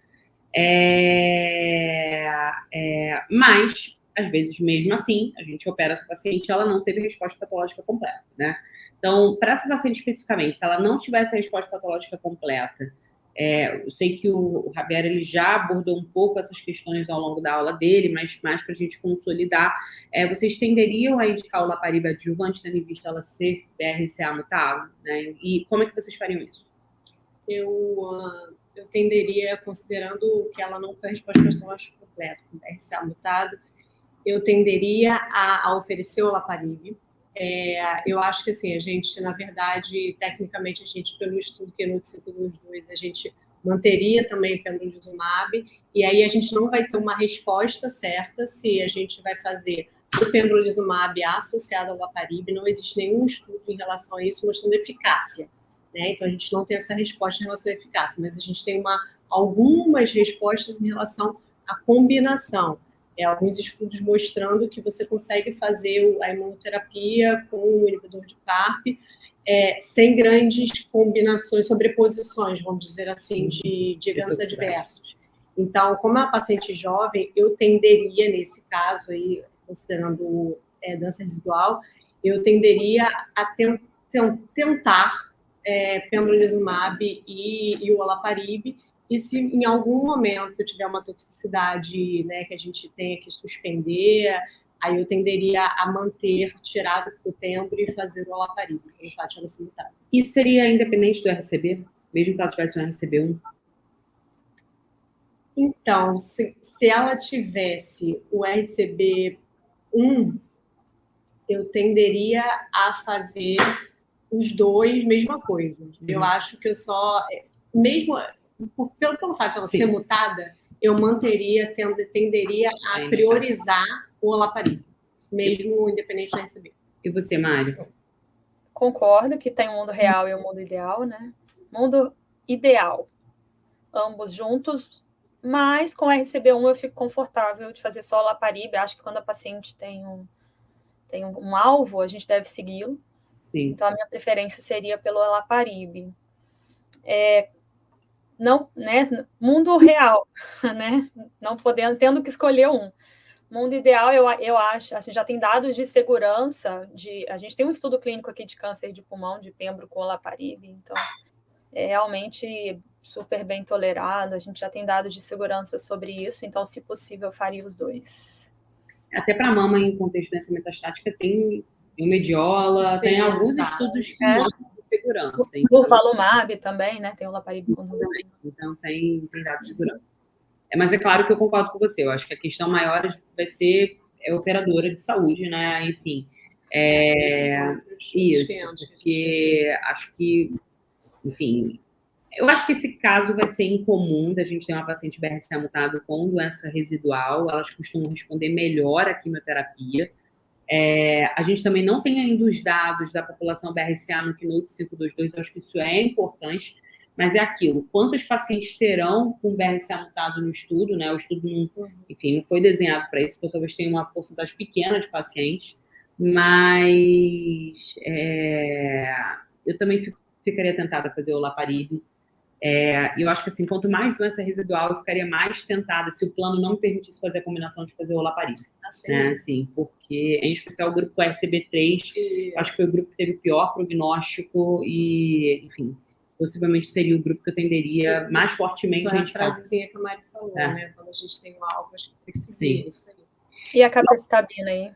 mas, às vezes, mesmo assim, a gente opera essa paciente, ela não teve resposta patológica completa, né? Então, para essa paciente especificamente, se ela não tivesse a resposta patológica completa, eu sei que o Javier ele já abordou um pouco essas questões ao longo da aula dele, mas mais para a gente consolidar, vocês tenderiam a indicar o olaparib adjuvante, tendo em vista ela ser BRCA mutado, né? E como é que vocês fariam isso? Eu tenderia, considerando que ela não foi a resposta patológica completa, com BRCA mutado, eu tenderia a oferecer o olaparib. Eu acho que, assim, a gente, na verdade, tecnicamente, a gente, pelo estudo Keynote 522, a gente manteria também o pembrolizumab, e aí a gente não vai ter uma resposta certa se a gente vai fazer o pembrolizumab associado ao olaparib. Não existe nenhum estudo em relação a isso mostrando eficácia, né? Então, a gente não tem essa resposta em relação à eficácia, mas a gente tem algumas respostas em relação à combinação. Alguns estudos mostrando que você consegue fazer a imunoterapia com o inibidor de PARP sem grandes combinações, sobreposições, vamos dizer assim, de eventos adversos. Então, como é uma paciente jovem, eu tenderia, nesse caso, aí, considerando doença residual, eu tenderia a tentar pembrolizumab e o olaparib. E se em algum momento tiver uma toxicidade, né, que a gente tenha que suspender, aí eu tenderia a manter, tirar o pembro e fazer o olaparib, o fatiana simultânea. Isso seria independente do RCB? Mesmo que ela tivesse um RCB1? Então, se ela tivesse o RCB1, eu tenderia a fazer os dois, mesma coisa. Eu acho que eu só... Mesmo... Pelo fato de ela ser mutada, eu tenderia a priorizar o olaparib, mesmo independente do RCB. E você, Mário? Concordo que tem o mundo real e o mundo ideal, né? Mundo ideal, ambos juntos, mas com RCB1 eu fico confortável de fazer só olaparib. Acho que quando a paciente tem um alvo, a gente deve segui-lo. Sim. Então, a minha preferência seria pelo olaparib. Não, né, mundo real, né, não tendo que escolher um. Mundo ideal, eu acho, assim, já tem dados de segurança, a gente tem um estudo clínico aqui de câncer de pulmão, de pembro com olaparib, então é realmente super bem tolerado, a gente já tem dados de segurança sobre isso, então, se possível, eu faria os dois. Até para mama em contexto de doença metastática tem o Mediola, tem alguns estudos que mostram segurança. O Valumab também, né? Tem o olaparib com Valumab. Então, tem dado de segurança. Mas é claro que eu concordo com você. Eu acho que a questão maior vai ser operadora de saúde, né? Enfim. Isso, porque acho que, enfim, eu acho que esse caso vai ser incomum da gente ter uma paciente BRCA mutado com doença residual. Elas costumam responder melhor à quimioterapia. A gente também não tem ainda os dados da população BRCA no Keynote 522, eu acho que isso é importante, mas é aquilo, quantos pacientes terão com BRCA mutado no estudo, né? O estudo, enfim, não foi desenhado para isso, então talvez tenha uma porcentagem pequena de pacientes, mas eu também ficaria tentada a fazer o olaparib, Eu acho que, assim, quanto mais doença residual, eu ficaria mais tentada se o plano não me permitisse fazer a combinação de fazer o olaparib. Né? Assim, porque, em especial, o grupo SB3, acho que foi o grupo que teve o pior prognóstico e, enfim, possivelmente seria o grupo que eu tenderia mais fortemente a indicar. Foi a frasezinha que a Mari falou, né? Quando a gente tem um alvo, acho que tem que seguir isso aí. E a capecitabina aí?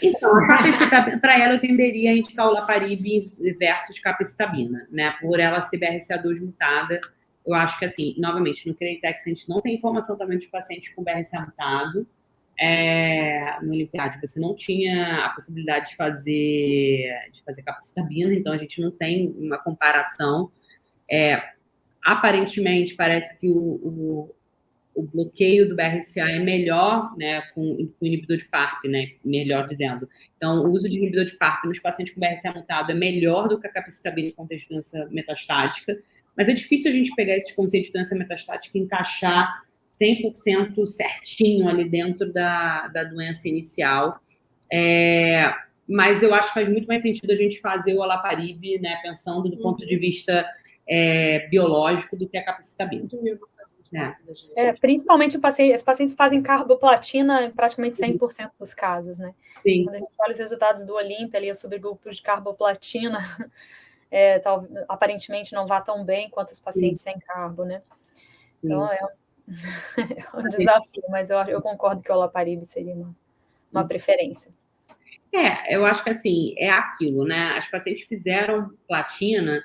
Então, a capecitabina, para ela, eu tenderia a indicar o olaparib versus capecitabina, né? Por ela ser BRCA2 mutada. Eu acho que, assim, novamente, no Critex a gente não tem informação também de pacientes com BRCA mutado. No Olimpiade você não tinha a possibilidade de fazer capecitabina, então a gente não tem uma comparação. Aparentemente, parece que o bloqueio do BRCA é melhor, né, com o inibidor de PARP, né, melhor dizendo. Então, o uso de inibidor de PARP nos pacientes com BRCA mutado é melhor do que a capecitabina em contexto de doença metastática, mas é difícil a gente pegar esses conceitos de doença metastática e encaixar 100% certinho ali dentro da doença inicial. Mas eu acho que faz muito mais sentido a gente fazer o olaparib, né, pensando do ponto de vista biológico do que a capecitabina. Principalmente esses pacientes fazem carboplatina em praticamente 100% dos casos, né? Sim. Quando a gente olha os resultados do Olympia, ali, o subgrupo de carboplatina, aparentemente não vá tão bem quanto os pacientes sem carbo, né? Então, é um desafio, mas eu concordo que o olaparib seria uma preferência. Eu acho que, assim, é aquilo, né? As pacientes fizeram platina,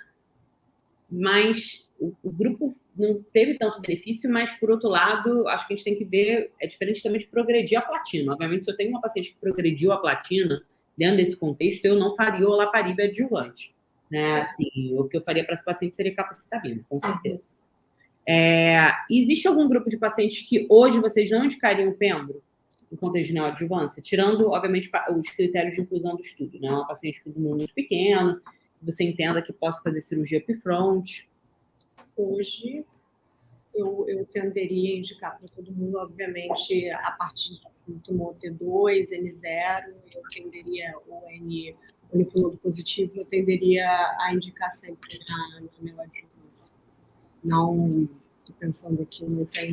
mas o grupo não teve tanto benefício, mas, por outro lado, acho que a gente tem que ver, é diferente também de progredir a platina. Obviamente, se eu tenho uma paciente que progrediu a platina, dentro desse contexto, eu não faria o olaparib adjuvante, né? Assim, o que eu faria para esse paciente seria capecitabina, com certeza. Existe algum grupo de pacientes que hoje vocês não indicariam o pembro em contexto de neoadjuvância? Tirando, obviamente, os critérios de inclusão do estudo, né? Uma paciente com um número muito pequeno, que você entenda que possa fazer cirurgia upfront. Hoje, eu tenderia a indicar para todo mundo, obviamente, a partir do tumor T2, N0, eu tenderia, o linfonodo positivo, eu tenderia a indicar sempre na neoadjuvância. Não, estou pensando aqui, não tem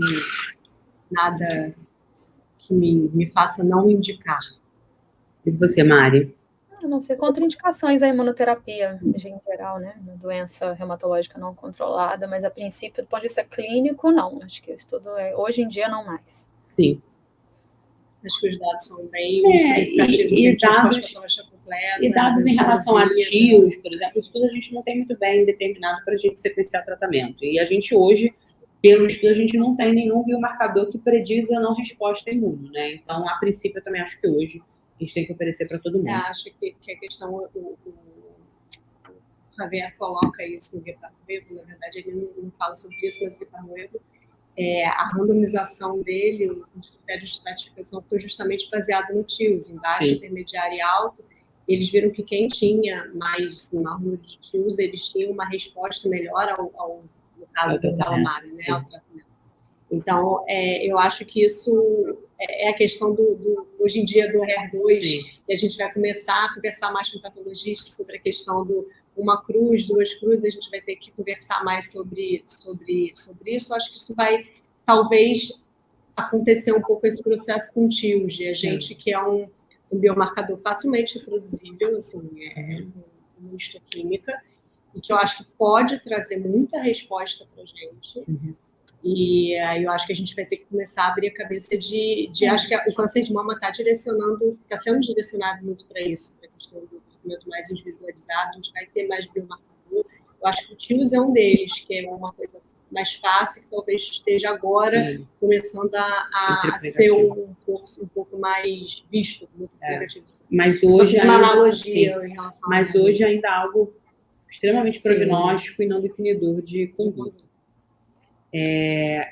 nada que me faça não indicar. E você, Mari? A não ser contraindicações à imunoterapia, em geral, né? Uma doença reumatológica não controlada, mas a princípio, do ponto de vista clínico, não. Acho que isso tudo hoje em dia, não mais. Sim. Acho que os dados são bem significativos. E dados em relação a tios, por exemplo, isso tudo a gente não tem muito bem determinado para a gente sequenciar tratamento. E a gente hoje, pelo estudo, a gente não tem nenhum biomarcador que prediz a não resposta imune, né? Então, a princípio, eu também acho que hoje a gente tem que oferecer para todo mundo. Acho que a questão, o Javier coloca isso no Guepardo-Evo, na verdade ele não fala sobre isso, mas o Guepardo-Evo, a randomização dele, os critérios de estratificação foi justamente baseado no TIOS, em baixo, intermediário e alto. Eles viram que quem tinha mais número de TIOS, eles tinham uma resposta melhor no caso do Calamari, né, ao tratamento. Então, eu acho que isso é a questão hoje em dia do HER2, e a gente vai começar a conversar mais com patologistas sobre a questão do uma cruz, duas cruzes, a gente vai ter que conversar mais sobre isso. Acho que isso vai, talvez, acontecer um pouco esse processo com TIOS, de a gente que é um biomarcador facilmente reproduzível, assim, uma histoquímica, e que eu acho que pode trazer muita resposta para a gente. E aí eu acho que a gente vai ter que começar a abrir a cabeça de acho que o câncer de mama está sendo direcionado muito para isso, para a questão do tratamento mais individualizado, a gente vai ter mais biomarcador. Eu acho que o TIOS é um deles, que é uma coisa mais fácil, que talvez esteja agora começando a ser um pouco mais visto, muito negativo. Mas hoje uma analogia em relação mas hoje ainda é algo extremamente prognóstico e não definidor de conduta.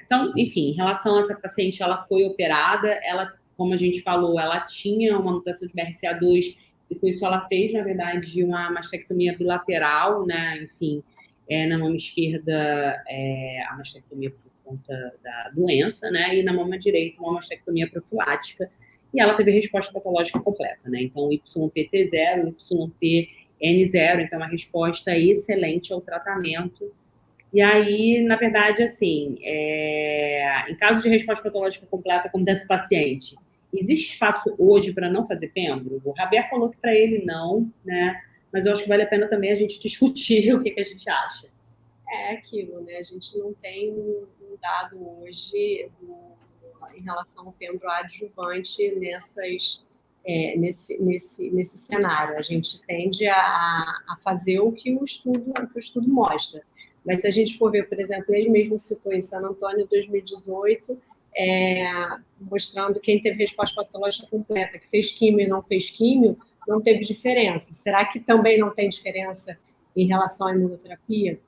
Então, enfim, em relação a essa paciente, ela foi operada, ela, como a gente falou, ela tinha uma mutação de BRCA2 e com isso ela fez, na verdade, uma mastectomia bilateral, né, enfim, na mama esquerda a mastectomia por conta da doença, né, e na mama direita uma mastectomia profilática, e ela teve resposta patológica completa, né, então YPT0, YPN0, então uma resposta excelente ao tratamento. E aí, na verdade, assim, em caso de resposta patológica completa, como desse paciente, existe espaço hoje para não fazer pembro? O Javier falou que para ele não, né? Mas eu acho que vale a pena também a gente discutir o que a gente acha. É aquilo, né? A gente não tem um dado hoje em relação ao pembro adjuvante nesse cenário. A gente tende a fazer o que o estudo mostra. Mas se a gente for ver, por exemplo, ele mesmo citou em San Antônio 2018, mostrando quem teve resposta patológica completa, que fez químio e não fez químio, não teve diferença. Será que também não tem diferença em relação à imunoterapia?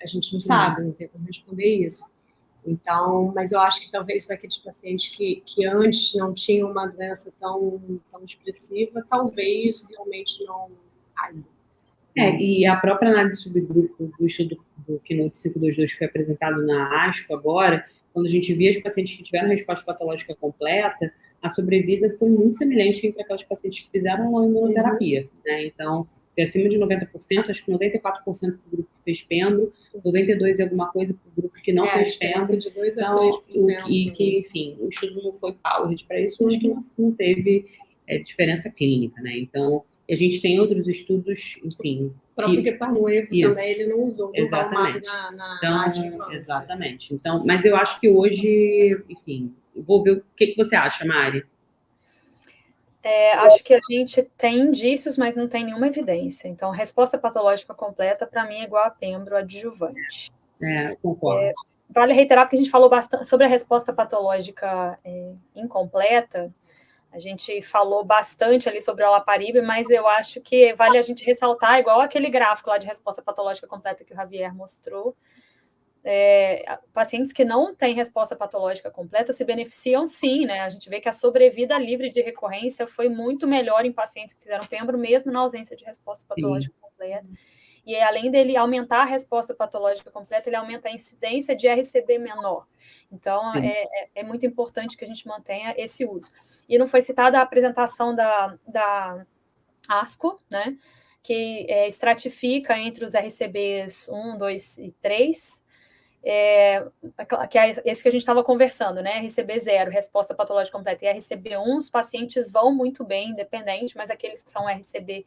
A gente não sabe, não tem como responder isso. Então, mas eu acho que talvez para aqueles pacientes que antes não tinham uma doença tão expressiva, talvez realmente não ainda. E a própria análise subgrupo do estudo do Keynote 522 que foi apresentado na ASCO agora, quando a gente via os pacientes que tiveram resposta patológica completa, a sobrevida foi muito semelhante entre aqueles pacientes que fizeram a imunoterapia, né? Então, acima de 90%, acho que 94% do grupo que fez pembro, 92% e alguma coisa para o grupo que não fez pembro. De 2 a 3%. Então, que, enfim, o estudo não foi powered para isso, mas que não teve diferença clínica, né? Então, a gente tem outros estudos, enfim... O próprio Gepanuevo também, ele não usou o Valmar na adjuvância. Exatamente. Então, mas eu acho que hoje, enfim, vou ver o que você acha, Mari. Acho que a gente tem indícios, mas não tem nenhuma evidência. Então, resposta patológica completa, para mim, é igual a pembro adjuvante. Concordo. Vale reiterar, porque a gente falou bastante sobre a resposta patológica incompleta. A gente falou bastante ali sobre o olaparib, mas eu acho que vale a gente ressaltar, igual aquele gráfico lá de resposta patológica completa que o Javier mostrou, pacientes que não têm resposta patológica completa se beneficiam sim, né? A gente vê que a sobrevida livre de recorrência foi muito melhor em pacientes que fizeram pembro, mesmo na ausência de resposta patológica completa. E além dele aumentar a resposta patológica completa, ele aumenta a incidência de RCB menor. Então, é muito importante que a gente mantenha esse uso. E não foi citada a apresentação da ASCO, né, que estratifica entre os RCBs 1, 2 e 3, que é esse que a gente estava conversando, né? RCB 0, resposta patológica completa, e RCB 1, os pacientes vão muito bem, independente, mas aqueles que são RCB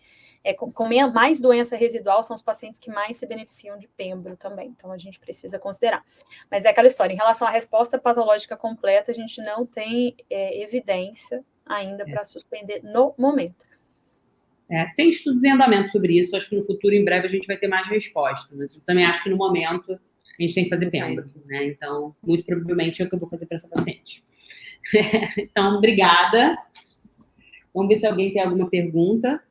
com mais doença residual são os pacientes que mais se beneficiam de pembro também, então a gente precisa considerar. Mas é aquela história, em relação à resposta patológica completa, a gente não tem evidência ainda para suspender no momento. Tem estudos em andamento sobre isso, acho que no futuro, em breve, a gente vai ter mais resposta, mas eu também acho que no momento a gente tem que fazer pembro, né? Então, muito provavelmente é o que eu vou fazer para essa paciente. Então, obrigada. Vamos ver se alguém tem alguma pergunta.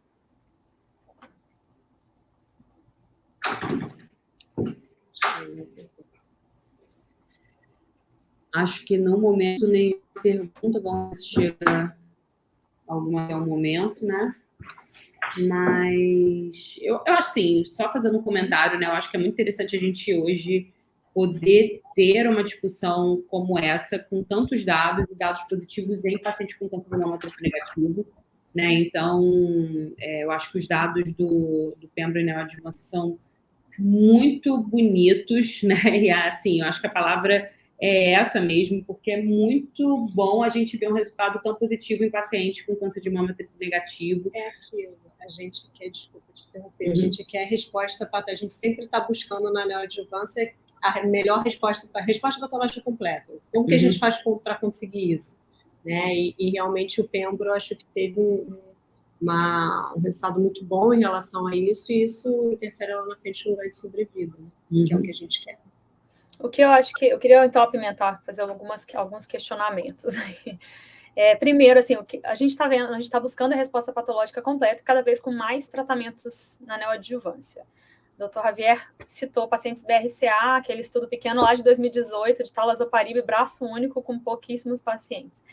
Acho que no momento nenhuma pergunta, vamos ver se chega alguma até o momento, né? Mas eu acho assim, só fazendo um comentário, né? Eu acho que é muito interessante a gente hoje poder ter uma discussão como essa, com tantos dados e dados positivos em pacientes com câncer de mama triplo negativo, né? Então, eu acho que os dados do pembro e neoadjuvância são muito bonitos, né? E assim, eu acho que a palavra é essa mesmo, porque é muito bom a gente ver um resultado tão positivo em pacientes com câncer de mama triplo negativo. É aquilo, a gente quer, desculpa te interromper, a gente quer resposta, a gente sempre está buscando na neoadjuvância a melhor resposta patológica completa. Como que a gente faz para conseguir isso? Né? E realmente o pembro, acho que teve um resultado muito bom em relação a isso, e isso interfere lá na frente no ganho de sobrevida, né? Que é o que a gente quer. O que eu acho que eu queria então apimentar, fazer alguns questionamentos. Primeiro, assim, o que a gente está vendo, a gente está buscando a resposta patológica completa, cada vez com mais tratamentos na neoadjuvância. O Dr. Javier citou pacientes BRCA, aquele estudo pequeno lá de 2018, de talazoparib, braço único, com pouquíssimos pacientes.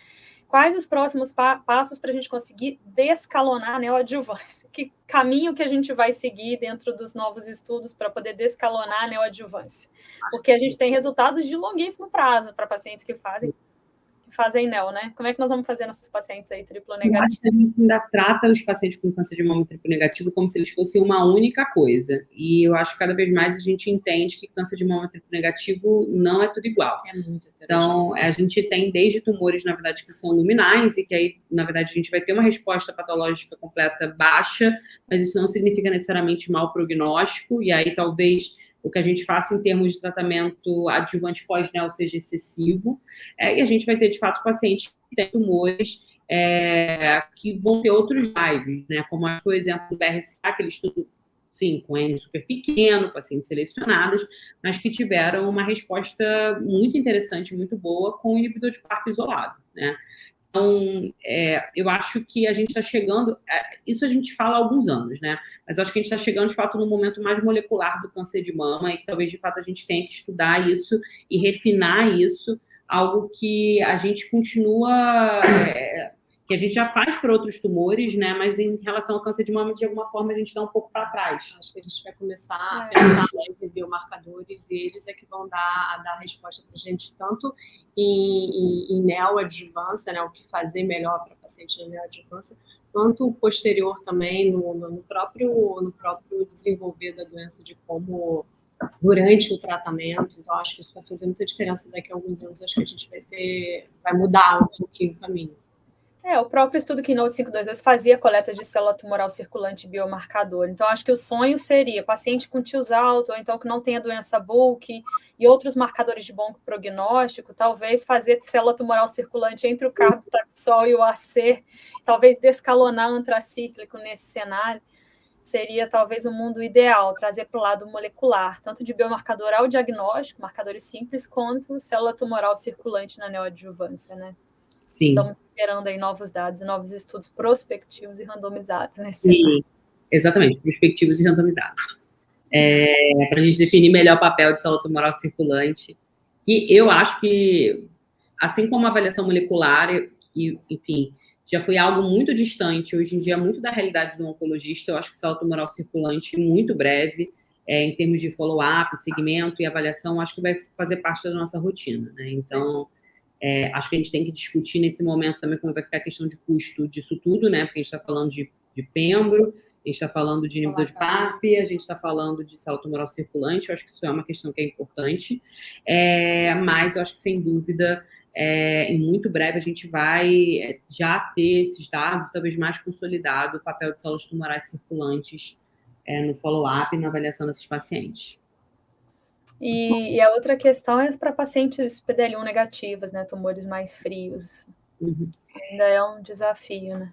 Quais os próximos passos para a gente conseguir descalonar a neoadjuvância? Que caminho que a gente vai seguir dentro dos novos estudos para poder descalonar a neoadjuvância? Porque a gente tem resultados de longuíssimo prazo para pacientes que fazem NEL, né? Como é que nós vamos fazer nossos pacientes aí triplo Eu acho que negativos? a gente ainda trata os pacientes com câncer de mama triplo negativo como se eles fossem uma única coisa. E eu acho que cada vez mais a gente entende que câncer de mama triplo negativo não é tudo igual. É muito interessante. Então, a gente tem desde tumores, na verdade, que são luminais e que aí, na verdade, a gente vai ter uma resposta patológica completa baixa, mas isso não significa necessariamente mau prognóstico, e aí talvez o que a gente faça em termos de tratamento adjuvante pós-NEL seja excessivo, e a gente vai ter, de fato, pacientes que têm tumores que vão ter outros drivers, né? Como acho que o exemplo do BRCA, aquele estudo, sim, com N super pequeno, pacientes selecionados, mas que tiveram uma resposta muito interessante, muito boa, com o inibidor de PARP isolado, né? Então, eu acho que a gente está chegando, isso a gente fala há alguns anos, né? Mas acho que a gente está chegando, de fato, no momento mais molecular do câncer de mama e que talvez, de fato, a gente tenha que estudar isso e refinar isso, algo que a gente continua, que a gente já faz para outros tumores, né? Mas em relação ao câncer de mama, de alguma forma, a gente dá um pouco para trás. Acho que a gente vai começar a pensar mais em biomarcadores e eles é que vão dar a resposta para a gente, tanto em neoadjuvância, né, o que fazer melhor para paciente na neoadjuvância, quanto posterior também no próprio desenvolver da doença, de como durante o tratamento. Então, acho que isso vai fazer muita diferença daqui a alguns anos. Acho que a gente vai mudar um pouquinho o caminho. O próprio estudo Keynote 522 fazia coleta de célula tumoral circulante biomarcador. Então, acho que o sonho seria paciente com TILs alto, ou então que não tenha doença bulk e outros marcadores de bom prognóstico, talvez fazer célula tumoral circulante entre o carbotaxol e o AC, talvez descalonar antracíclico nesse cenário, seria talvez o mundo ideal, trazer para o lado molecular, tanto de biomarcador ao diagnóstico, marcadores simples, quanto célula tumoral circulante na neoadjuvância, né? Sim. Estamos esperando aí novos dados, novos estudos prospectivos e randomizados nesse Sim, cenário. Exatamente, prospectivos e randomizados. Para a gente definir melhor o papel de célula tumoral circulante, que eu acho que, assim como a avaliação molecular, e, enfim, já foi algo muito distante, hoje em dia, muito da realidade do oncologista, eu acho que célula tumoral circulante, muito breve, em termos de follow-up, segmento e avaliação, acho que vai fazer parte da nossa rotina, né? Então, acho que a gente tem que discutir nesse momento também como vai ficar a questão de custo disso tudo, né? Porque a gente está falando de pembro, a gente está falando de inibidor de PARP, a gente está falando de célula tumoral circulante, eu acho que isso é uma questão que é importante, mas eu acho que, sem dúvida, em muito breve a gente vai já ter esses dados, talvez mais consolidado, o papel de células tumorais circulantes no follow-up e na avaliação desses pacientes. E a outra questão é para pacientes PDL1 negativas, né, tumores mais frios. Uhum. Ainda é um desafio, né?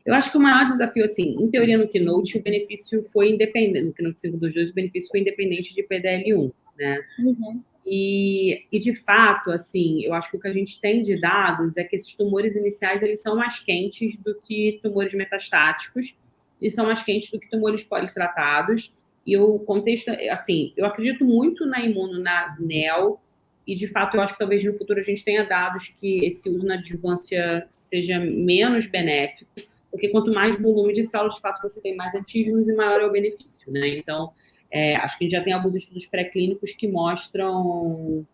Eu acho que o maior desafio, assim, em teoria no Keynote, o benefício foi independente, no Keynote 522, o benefício foi independente de PDL1, né? Uhum. E, de fato, assim, eu acho que o que a gente tem de dados é que esses tumores iniciais, eles são mais quentes do que tumores metastáticos, e são mais quentes do que tumores politratados, e o contexto, assim, eu acredito muito na NEL, e, de fato, eu acho que talvez no futuro a gente tenha dados que esse uso na adjuvância seja menos benéfico, porque quanto mais volume de células, de fato, você tem mais antígenos e maior é o benefício, né? Então, acho que a gente já tem alguns estudos pré-clínicos que mostram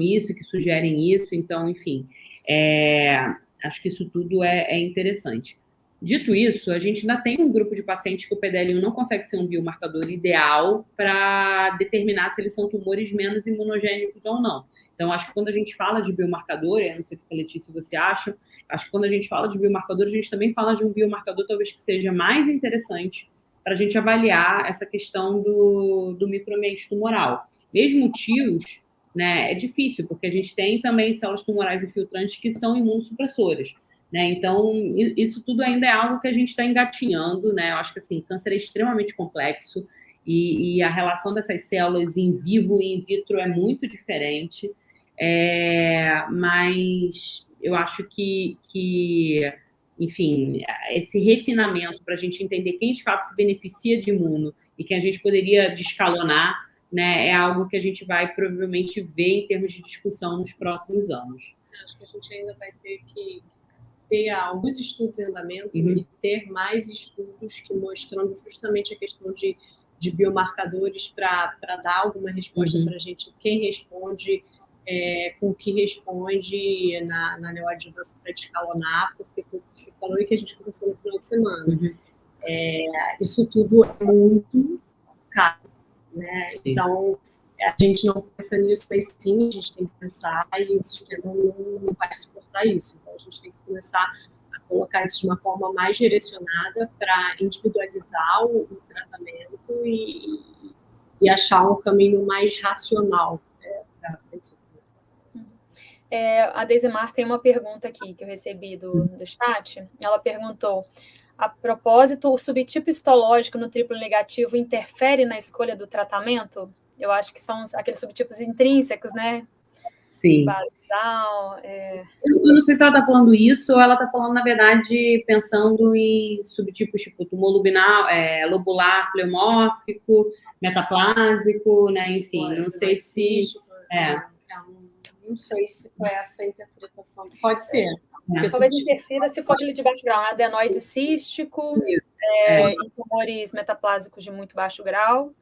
isso, que sugerem isso. Então, enfim, acho que isso tudo é interessante. Dito isso, a gente ainda tem um grupo de pacientes que o PDL1 não consegue ser um biomarcador ideal para determinar se eles são tumores menos imunogênicos ou não. Então, acho que quando a gente fala de biomarcador, eu não sei o que, Letícia, você acha, acho que quando a gente fala de biomarcador, a gente também fala de um biomarcador talvez que seja mais interessante para a gente avaliar essa questão do microambiente tumoral. Mesmo TILs, né, é difícil, porque a gente tem também células tumorais infiltrantes que são imunossupressoras, né? Então, isso tudo ainda é algo que a gente está engatinhando, né? Eu acho que, assim, câncer é extremamente complexo e a relação dessas células em vivo e in vitro é muito diferente, mas eu acho que enfim, esse refinamento para a gente entender quem de fato se beneficia de imuno e quem a gente poderia descalonar, né, é algo que a gente vai provavelmente ver em termos de discussão nos próximos anos. Acho que a gente ainda vai ter que ter alguns estudos em andamento e ter mais estudos que mostrando justamente a questão de biomarcadores para dar alguma resposta para a gente, quem responde com o que responde na neoadjuvância para descalonar, porque como você falou e que a gente conversou no final de semana. Uhum. Isso tudo é muito caro, né? Sim. Então, a gente não pensa nisso, mas sim, a gente tem que pensar e o sistema não vai suportar isso. Então, a gente tem que começar a colocar isso de uma forma mais direcionada para individualizar o tratamento e achar um caminho mais racional para isso. A Deisemar tem uma pergunta aqui que eu recebi do chat. Ela perguntou: a propósito, o subtipo histológico no triplo negativo interfere na escolha do tratamento? Eu acho que são aqueles subtipos intrínsecos, né? Sim. Basal, Eu não sei se ela está falando isso ou ela está falando, na verdade, pensando em subtipos tipo tumor lobular pleomórfico, metaplásico, né? Enfim, não sei se... Não sei se foi essa a interpretação. Pode ser. Talvez interfira se for de baixo grau, adenoide cístico, e tumores metaplásicos de muito baixo grau.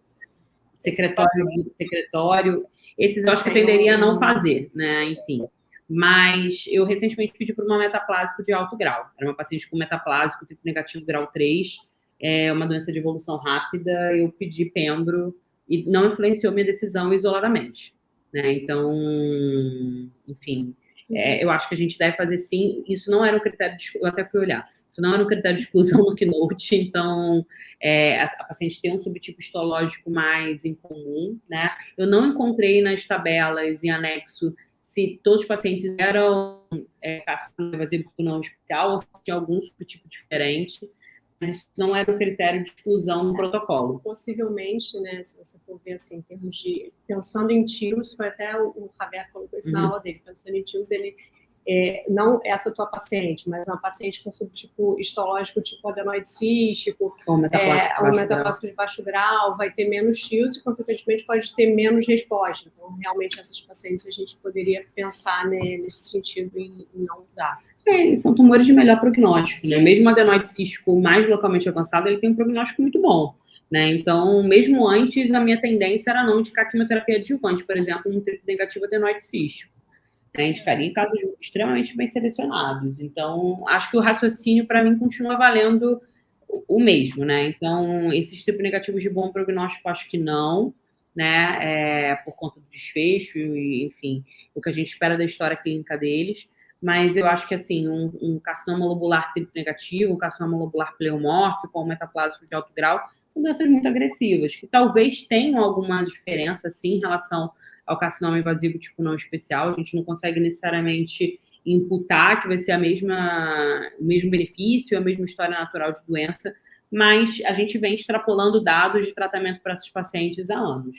Secretório. Esses eu acho que eu tenderia a não fazer, né? Enfim. Mas eu recentemente pedi para uma metaplásico de alto grau. Era uma paciente com metaplásico, tipo negativo grau 3, uma doença de evolução rápida. Eu pedi pembro e não influenciou minha decisão isoladamente, né? Então, enfim, eu acho que a gente deve fazer sim. Isso não era um critério de... Eu até fui olhar. Isso não era um critério de exclusão no Keynote, então a paciente tem um subtipo histológico mais incomum, né? Eu não encontrei nas tabelas em anexo se todos os pacientes eram carcinoma invasivo não especial ou se tinha algum subtipo diferente, mas isso não era um critério de exclusão no protocolo. Possivelmente, né, se você for ver assim, em termos de... Pensando em TIOS, foi até o Javier colocou isso na aula dele, pensando em TIOS, ele... não essa tua paciente, mas uma paciente com subtipo histológico tipo adenoide cístico, ou metaplásico de baixo grau, vai ter menos TIOS e, consequentemente, pode ter menos resposta. Então, realmente, essas pacientes a gente poderia pensar nesse sentido em não usar. São tumores de melhor prognóstico, né? Mesmo o adenoide cístico mais localmente avançado, ele tem um prognóstico muito bom, né? Então, mesmo antes, a minha tendência era não indicar quimioterapia adjuvante, por exemplo, um triplo negativo adenoide cístico. Indicaria em casos extremamente bem selecionados. Então, acho que o raciocínio, para mim, continua valendo o mesmo, né? Então, esses triplo negativos de bom prognóstico, acho que não, né? Por conta do desfecho e, enfim, o que a gente espera da história clínica deles. Mas eu acho que, assim, um carcinoma lobular triplo negativo, um carcinoma lobular pleomórfico ou metaplásico de alto grau, são doenças muito agressivas, que talvez tenham alguma diferença, assim, em relação ao carcinoma invasivo tipo não especial. A gente não consegue necessariamente imputar que vai ser o mesmo benefício, a mesma história natural de doença, mas a gente vem extrapolando dados de tratamento para esses pacientes há anos.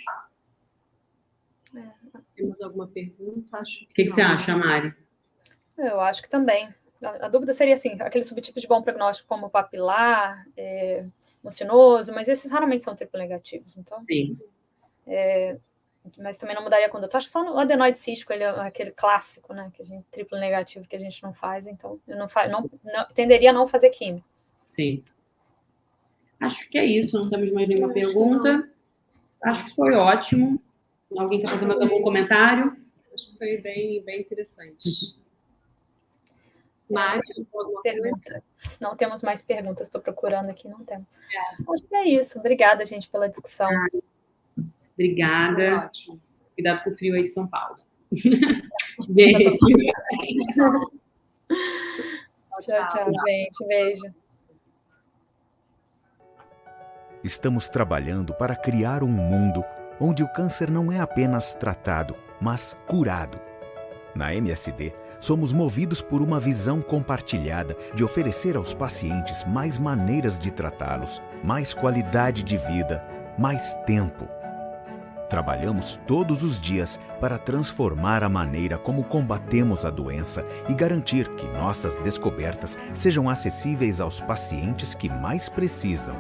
Temos alguma pergunta? Acho que você acha, Mari? Eu acho que também. A dúvida seria assim, aquele subtipo de bom prognóstico como papilar, mucinoso, mas esses raramente são triplo negativos, então... Sim. Mas também não mudaria a conduta. Acho que só no adenoide cístico, ele é aquele clássico, né? Que a gente, triplo negativo que a gente não faz, então eu não tenderia a não fazer químio. Sim. Acho que é isso, não temos mais nenhuma pergunta. Acho que foi ótimo. Alguém quer fazer mais algum comentário? Acho que foi bem interessante. Mas, não temos mais perguntas, estou procurando aqui, não temos. Acho que é isso. Obrigada, gente, pela discussão. Obrigada. Ótimo. Cuidado com o frio aí de São Paulo. Beijo. Tchau, gente. Beijo. Estamos trabalhando para criar um mundo onde o câncer não é apenas tratado, mas curado. Na MSD, somos movidos por uma visão compartilhada de oferecer aos pacientes mais maneiras de tratá-los, mais qualidade de vida, mais tempo. Trabalhamos todos os dias para transformar a maneira como combatemos a doença e garantir que nossas descobertas sejam acessíveis aos pacientes que mais precisam.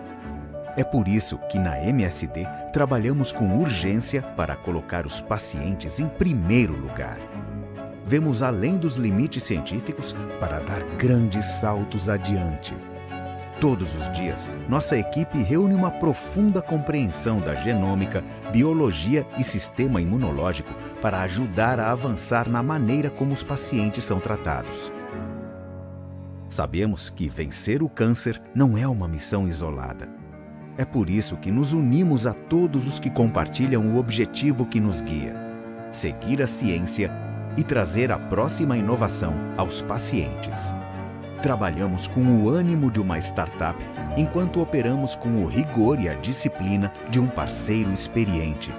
É por isso que na MSD trabalhamos com urgência para colocar os pacientes em primeiro lugar. Vemos além dos limites científicos para dar grandes saltos adiante. Todos os dias, nossa equipe reúne uma profunda compreensão da genômica, biologia e sistema imunológico para ajudar a avançar na maneira como os pacientes são tratados. Sabemos que vencer o câncer não é uma missão isolada. É por isso que nos unimos a todos os que compartilham o objetivo que nos guia: seguir a ciência e trazer a próxima inovação aos pacientes. Trabalhamos com o ânimo de uma startup, enquanto operamos com o rigor e a disciplina de um parceiro experiente.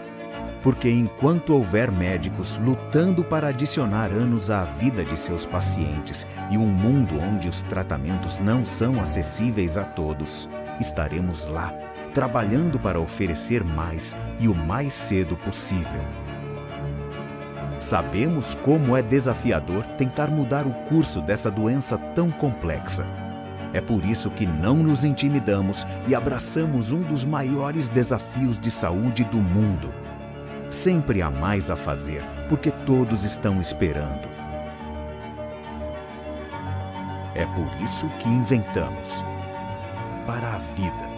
Porque enquanto houver médicos lutando para adicionar anos à vida de seus pacientes e um mundo onde os tratamentos não são acessíveis a todos, estaremos lá, trabalhando para oferecer mais e o mais cedo possível. Sabemos como é desafiador tentar mudar o curso dessa doença tão complexa. É por isso que não nos intimidamos e abraçamos um dos maiores desafios de saúde do mundo. Sempre há mais a fazer, porque todos estão esperando. É por isso que inventamos. Para a vida.